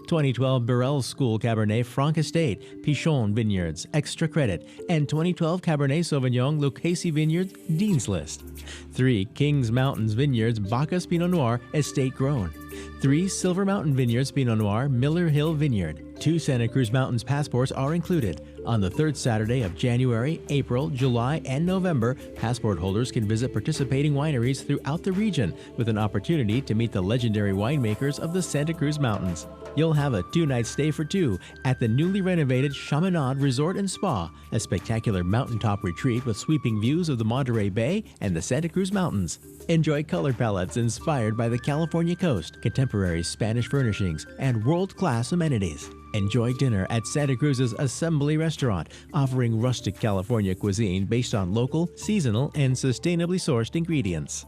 2012 Burrell School Cabernet Franc Estate, Pichon Vineyards, Extra Credit, and 2012 Cabernet Sauvignon Lucchese Vineyards, Dean's List. 3 Kings Mountains Vineyards Bacchus Pinot Noir Estate Grown. 3 Silver Mountain Vineyards Pinot Noir Miller Hill Vineyard. 2 Santa Cruz Mountains passports are included. On the third Saturday of January, April, July, and November, passport holders can visit participating wineries throughout the region with an opportunity to meet the legendary winemakers of the Santa Cruz Mountains. You'll have a 2-night stay for 2 at the newly renovated Chaminade Resort and Spa, a spectacular mountaintop retreat with sweeping views of the Monterey Bay and the Santa Cruz Mountains. Enjoy color palettes inspired by the California coast, contemporary Spanish furnishings, and world-class amenities. Enjoy dinner at Santa Cruz's Assembly Restaurant, offering rustic California cuisine based on local, seasonal, and sustainably sourced ingredients.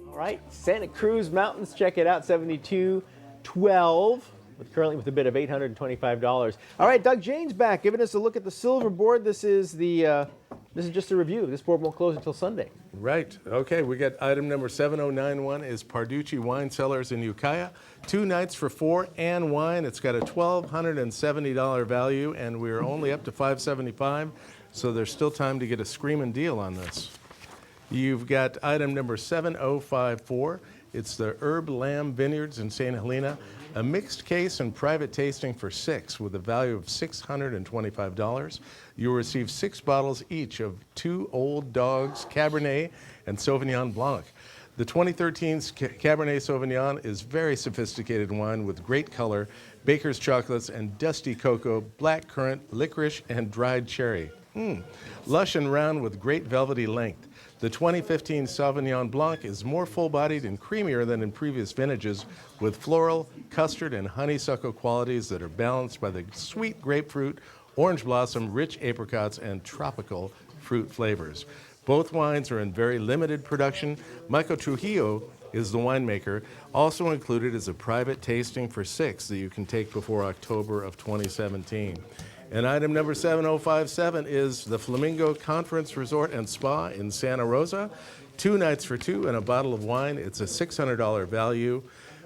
All right, Santa Cruz Mountains, check it out, 7212, currently with a bid of $825. All right, Doug Jane's back, giving us a look at the silver board. This is just a review. This board won't close until Sunday.
Right. Okay, we got item number 7091 is Parducci Wine Cellars in Ukiah. 2 nights for 4 and wine. It's got a $1,270 value, and we're only up to $575, so there's still time to get a screaming deal on this. You've got item number 7054. It's the Herb Lamb Vineyards in St. Helena, a mixed case and private tasting for 6 with a value of $625. You'll receive 6 bottles each of 2 Old Dogs Cabernet and Sauvignon Blanc. The 2013 Cabernet Sauvignon is very sophisticated wine with great color, baker's chocolates, and dusty cocoa, black currant, licorice, and dried cherry. Lush and round with great velvety length. The 2015 Sauvignon Blanc is more full-bodied and creamier than in previous vintages, with floral, custard, and honeysuckle qualities that are balanced by the sweet grapefruit, orange blossom, rich apricots, and tropical fruit flavors. Both wines are in very limited production. Michael Trujillo is the winemaker. Also included is a private tasting for 6 that you can take before October of 2017. And item number 7057 is the Flamingo Conference Resort and Spa in Santa Rosa. 2 nights for 2 and a bottle of wine. It's a $600 value.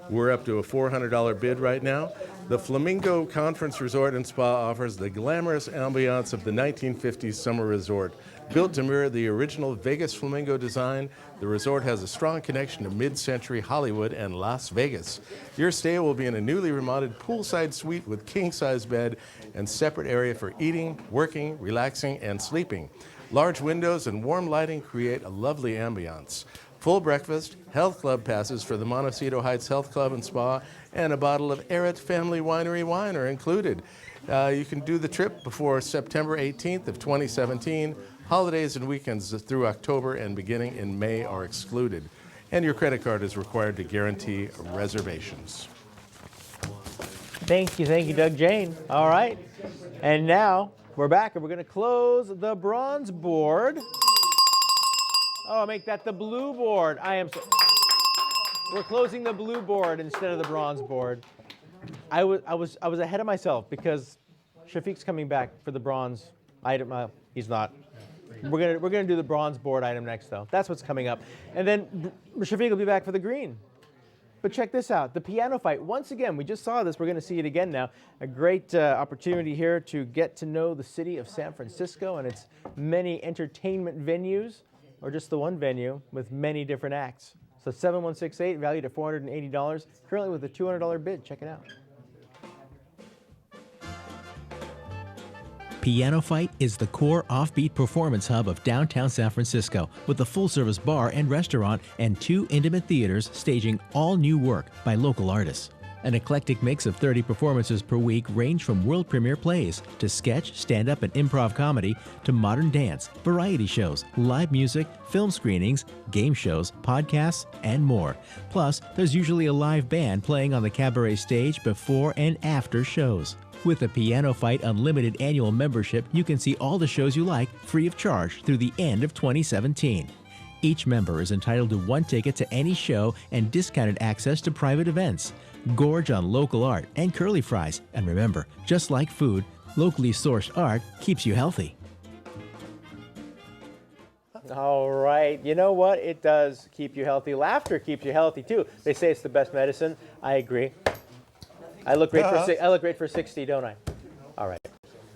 We're up to a $400 bid right now. The Flamingo Conference Resort and Spa offers the glamorous ambiance of the 1950s summer resort. Built to mirror the original Vegas Flamingo design, the resort has a strong connection to mid-century Hollywood and Las Vegas. Your stay will be in a newly remodeled poolside suite with king-size bed and separate area for eating, working, relaxing, and sleeping. Large windows and warm lighting create a lovely ambiance. Full breakfast, health club passes for the Montecito Heights Health Club and Spa, and a bottle of Arrett Family Winery wine are included. You can do the trip before September 18th of 2017. Holidays and weekends through October and beginning in May are excluded. And your credit card is required to guarantee reservations.
Thank you, Doug Jane. All right. And now we're back and we're going to close the bronze board. Oh, make that the blue board. We're closing the blue board instead of the bronze board. I was ahead of myself because Shafiq's coming back for the bronze item. He's not. We're gonna do the bronze board item next though. That's what's coming up, and then Shafiq will be back for the green. But check this out, the piano fight. Once again, we just saw this. We're going to see it again now. A great opportunity here to get to know the city of San Francisco and its many entertainment venues, or just the one venue with many different acts. So 7168, valued at $480, currently with a $200 bid. Check it out.
Piano Fight is the core offbeat performance hub of downtown San Francisco, with a full-service bar and restaurant and 2 intimate theaters staging all new work by local artists. An eclectic mix of 30 performances per week range from world premiere plays to sketch, stand-up, and improv comedy to modern dance, variety shows, live music, film screenings, game shows, podcasts, and more. Plus, there's usually a live band playing on the cabaret stage before and after shows. With a Piano Fight Unlimited annual membership, you can see all the shows you like free of charge through the end of 2017. Each member is entitled to 1 ticket to any show and discounted access to private events. Gorge on local art and curly fries. And remember, just like food, locally sourced art keeps you healthy.
All right. You know what? It does keep you healthy. Laughter keeps you healthy, too. They say it's the best medicine. I agree. I look great for 60, don't I? All right.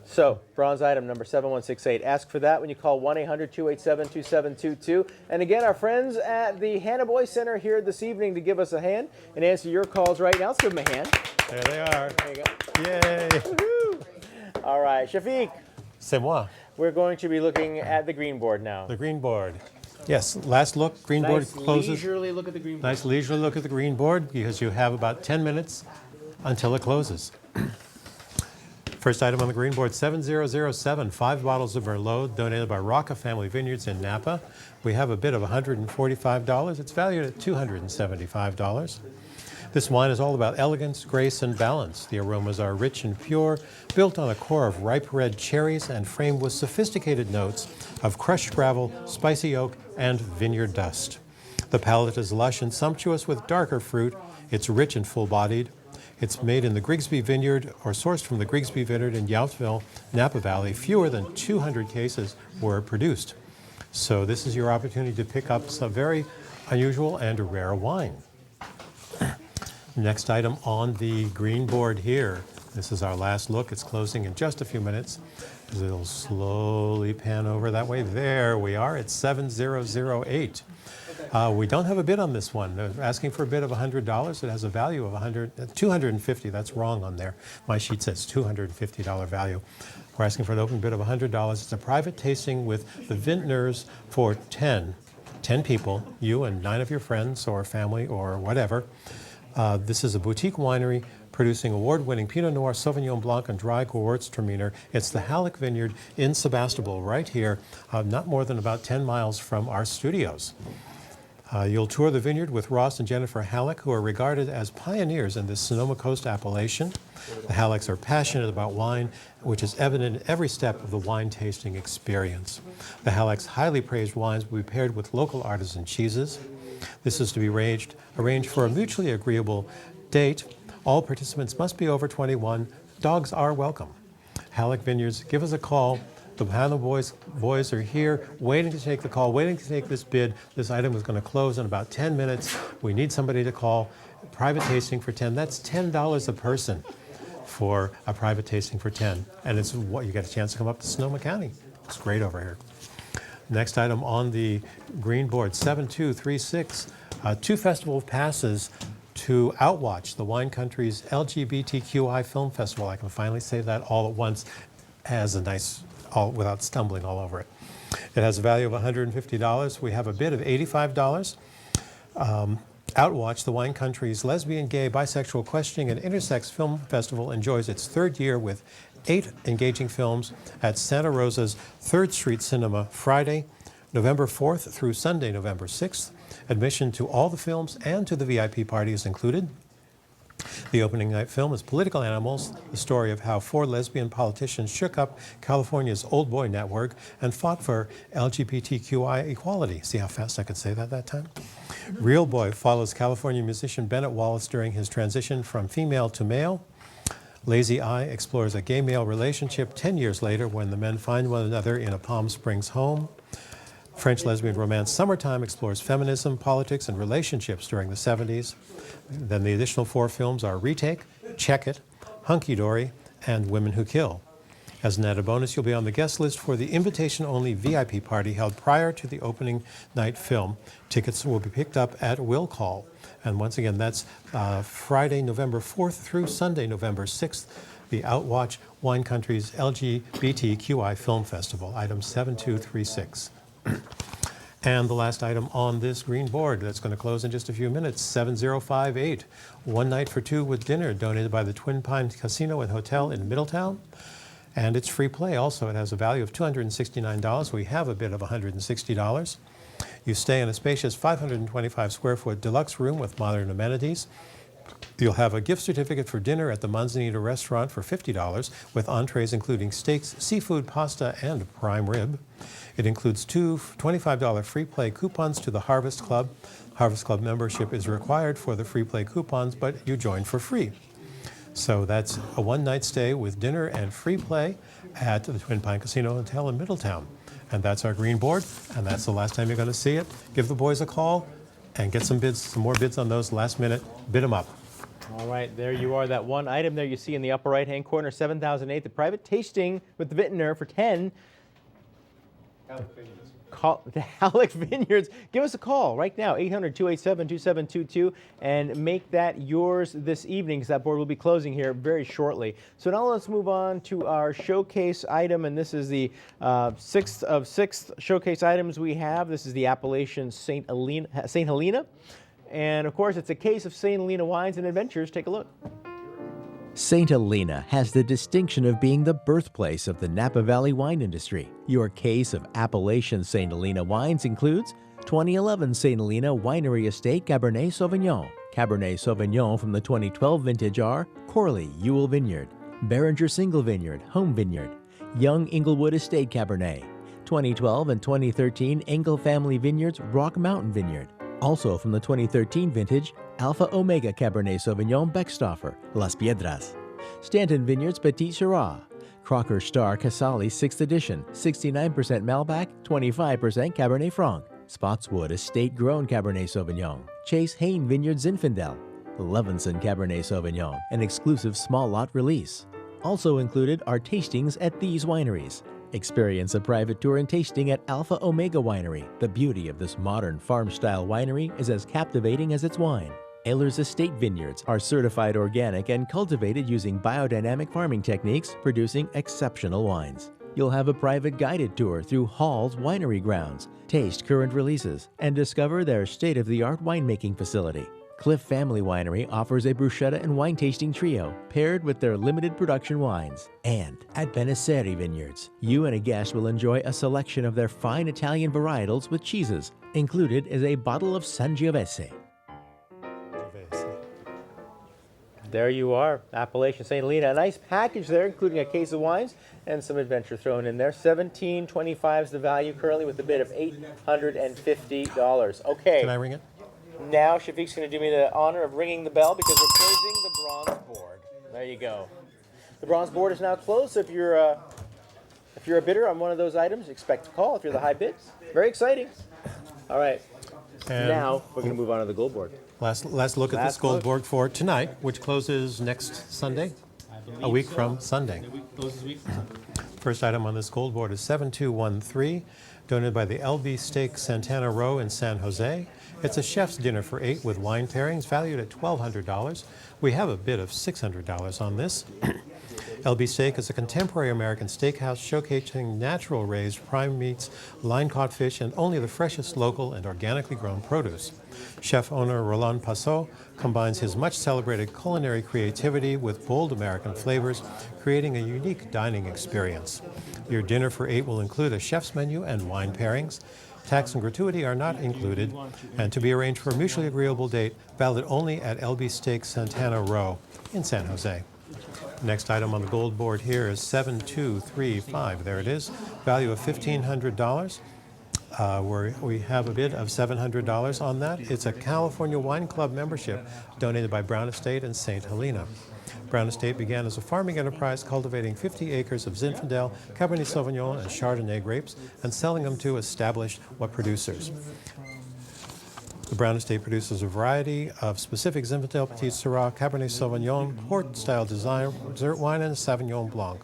So, bronze item number 7168. Ask for that when you call 1-800-287-2722. And again, our friends at the Hannah Boy Center here this evening to give us a hand and answer your calls right now. Let's give them a hand.
There they are.
There you go.
Yay.
Woo-hoo. All right, Shafiq.
C'est moi.
We're going to be looking at the green board now.
The green board. Yes, last look. Green board closes.
Leisurely look at the green board.
Nice leisurely look at the green board because you have about 10 minutes until it closes. First item on the green board, 7007, 5 bottles of Merlot donated by Rocca Family Vineyards in Napa. We have a bid of $145. It's valued at $275. This wine is all about elegance, grace, and balance. The aromas are rich and pure, built on a core of ripe red cherries and framed with sophisticated notes of crushed gravel, spicy oak, and vineyard dust. The palate is lush and sumptuous with darker fruit. It's rich and full-bodied. It's made in the Grigsby Vineyard or sourced from the Grigsby Vineyard in Yountville, Napa Valley. Fewer than 200 cases were produced. So this is your opportunity to pick up some very unusual and rare wine. Next item on the green board here. This is our last look. It's closing in just a few minutes. It'll slowly pan over that way. There we are. It's 7008. We don't have a bid on this one. They're asking for a bid of $100. It has a value of $250. That's wrong on there. My sheet says $250 value. We're asking for an open bid of $100. It's a private tasting with the vintners for 10 people, you and 9 of your friends or family or whatever. This is a boutique winery producing award-winning Pinot Noir, Sauvignon Blanc, and dry Gewürztraminer. It's the Halleck Vineyard in Sebastopol, right here, not more than about 10 miles from our studios. You'll tour the vineyard with Ross and Jennifer Halleck, who are regarded as pioneers in this Sonoma Coast appellation. The Hallecks are passionate about wine, which is evident in every step of the wine tasting experience. The Hallecks' highly praised wines will be paired with local artisan cheeses. This is to be arranged for a mutually agreeable date. All participants must be over 21. Dogs are welcome. Halleck Vineyards, give us a call. The panel boys are here waiting to take the call, waiting to take this bid. This item is going to close in about 10 minutes. We need somebody to call. Private tasting for 10. That's $10 a person for a private tasting for 10. And it's what you get a chance to come up to Sonoma County. It's great over here. Next item on the green board, 7236, 2 festival passes to Outwatch, the Wine Country's LGBTQI Film Festival. I can finally say that all at once as a nice, without stumbling all over it. It has a value of $150. We have a bid of $85. Outwatch, the Wine Country's lesbian, gay, bisexual, questioning, and intersex film festival enjoys its 3rd year with 8 engaging films at Santa Rosa's 3rd Street Cinema, Friday, November 4th through Sunday, November 6th. Admission to all the films and to the VIP party is included. The opening night film is Political Animals, the story of how 4 lesbian politicians shook up California's old boy network and fought for LGBTQI equality. See how fast I could say that time? Real Boy follows California musician Bennett Wallace during his transition from female to male. Lazy Eye explores a gay-male relationship 10 years later when the men find one another in a Palm Springs home. French lesbian romance Summertime explores feminism, politics, and relationships during the 70s. Then the additional 4 films are Retake, Check It, Hunky Dory, and Women Who Kill. As an added bonus, you'll be on the guest list for the invitation-only VIP party held prior to the opening night film. Tickets will be picked up at Will Call. And once again, that's Friday, November 4th through Sunday, November 6th, the Outwatch Wine Country's LGBTQI Film Festival, item 7236. And the last item on this green board that's going to close in just a few minutes, 7058, 1 night for 2 with dinner, donated by the Twin Pines Casino and Hotel in Middletown. And it's free play also. It has a value of $269. We have a bid of $160. You stay in a spacious 525 square foot deluxe room with modern amenities. You'll have a gift certificate for dinner at the Manzanita restaurant for $50 with entrees including steaks, seafood, pasta, and prime rib. It includes 2 $25 free play coupons to the Harvest Club. Harvest Club membership is required for the free play coupons, but you join for free. So that's a 1-night stay with dinner and free play at the Twin Pine Casino Hotel in Middletown. And that's our green board, and that's the last time you're going to see it. Give the boys a call and get some bids, some more bids on those last minute. Bid them up.
All right, there you are. That one item there you see in the upper right-hand corner, 7008, the private tasting with the vintner for 10. Call the Halleck Vineyards. Give us a call right now, 800-287-2722, and make that yours this evening, because that board will be closing here very shortly. So now let's move on to our showcase item, and this is the 6th of 6 showcase items we have. This is the appellation St. Helena. And of course, it's a case of St. Helena wines and adventures. Take a look.
St. Helena has the distinction of being the birthplace of the Napa Valley wine industry. Your case of appellation St. Helena wines includes 2011 St. Helena Winery Estate Cabernet Sauvignon, Cabernet Sauvignon from the 2012 vintage are Corley Ewell Vineyard, Behringer Single Vineyard Home Vineyard, Young Inglewood Estate Cabernet, 2012 and 2013 Engel Family Vineyards Rock Mountain Vineyard. Also from the 2013 vintage, Alpha Omega Cabernet Sauvignon Beckstoffer, Las Piedras. Stanton Vineyards Petit Syrah. Crocker Star Casale 6th edition, 69% Malbec, 25% Cabernet Franc. Spotswood Estate Grown Cabernet Sauvignon. Chase Hain Vineyards Zinfandel. Levinson Cabernet Sauvignon, an exclusive small lot release. Also included are tastings at these wineries. Experience a private tour and tasting at Alpha Omega Winery. The beauty of this modern farm-style winery is as captivating as its wine. Ehlers Estate Vineyards are certified organic and cultivated using biodynamic farming techniques, producing exceptional wines. You'll have a private guided tour through Hall's winery grounds, taste current releases, and discover their state-of-the-art winemaking facility. Cliff Family Winery offers a bruschetta and wine tasting trio paired with their limited production wines. And at Benesseri Vineyards, you and a guest will enjoy a selection of their fine Italian varietals with cheeses. Included is a bottle of Sangiovese.
There you are, Appalachian St. Helena. A nice package there, including a case of wines and some adventure thrown in there. $17.25 is the value currently with a bid of $850. Okay.
Can I ring it?
Now Shafiq's going to do me the honor of ringing the bell because we're closing the bronze board. There you go. The bronze board is now closed, so if you're a bidder on one of those items, expect a call if you're the high bids. Very exciting. All right.
And
now we're going to move on to the gold board.
Last look at this gold board for tonight, which closes next Sunday, a week from Sunday. First item on this gold board is 7213, donated by the LB Steak Santana Row in San Jose. It's a chef's dinner for 8 with wine pairings, valued at $1,200. We have a bid of $600 on this. LB Steak is a contemporary American steakhouse showcasing natural raised prime meats, line-caught fish, and only the freshest local and organically grown produce. Chef-owner Roland Passot combines his much-celebrated culinary creativity with bold American flavors, creating a unique dining experience. Your dinner for 8 will include a chef's menu and wine pairings. Tax and gratuity are not included, and to be arranged for a mutually agreeable date, valid only at LB Steak Santana Row in San Jose. Next item on the gold board here is 7235. There it is. Value of $1,500. We have a bid of $700 on that. It's a California Wine Club membership donated by Brown Estate in St. Helena. Brown Estate began as a farming enterprise cultivating 50 acres of Zinfandel, Cabernet Sauvignon, and Chardonnay grapes and selling them to established producers. The Brown Estate produces a variety of specific Zinfandel, Petit Syrah, Cabernet Sauvignon, port-style dessert wine, and Sauvignon Blanc.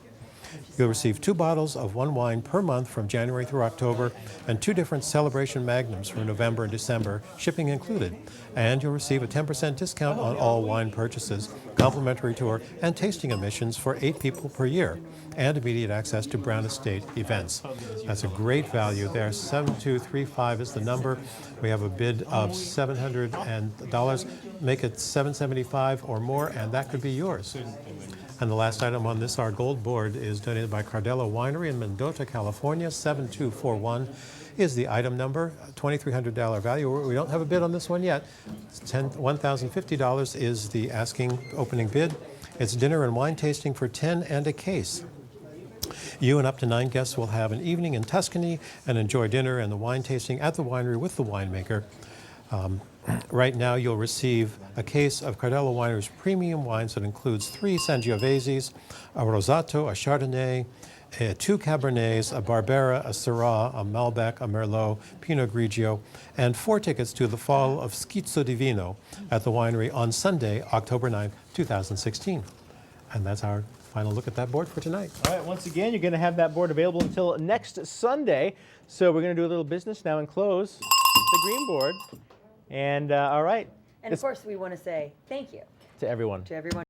You'll receive 2 bottles of one wine per month from January through October and 2 different celebration magnums for November and December, shipping included. And you'll receive a 10% discount on all wine purchases, complimentary tour, and tasting admissions for 8 people per year, and immediate access to Brown Estate events. That's a great value there. 7235 is the number. We have a bid of $700. Make it $775 or more, and that could be yours. And the last item on this, our gold board, is donated by Cardello Winery in Mendota, California. 7241 is the item number, $2,300 value. We don't have a bid on this one yet. $1,050 is the asking opening bid. It's dinner and wine tasting for 10 and a case. You and up to 9 guests will have an evening in Tuscany and enjoy dinner and the wine tasting at the winery with the winemaker. Right now, you'll receive a case of Cardello Winery's premium wines that includes 3 Sangioveses, a Rosato, a Chardonnay, 2 Cabernets, a Barbera, a Syrah, a Malbec, a Merlot, Pinot Grigio, and 4 tickets to the Fall of Schizzo di Vino at the winery on Sunday, October 9th, 2016. And that's our final look at that board for tonight.
All right, once again, you're going to have that board available until next Sunday. So we're going to do a little business now and close the green board. And all right.
And of course, we want to say thank you
to everyone.
to everyone.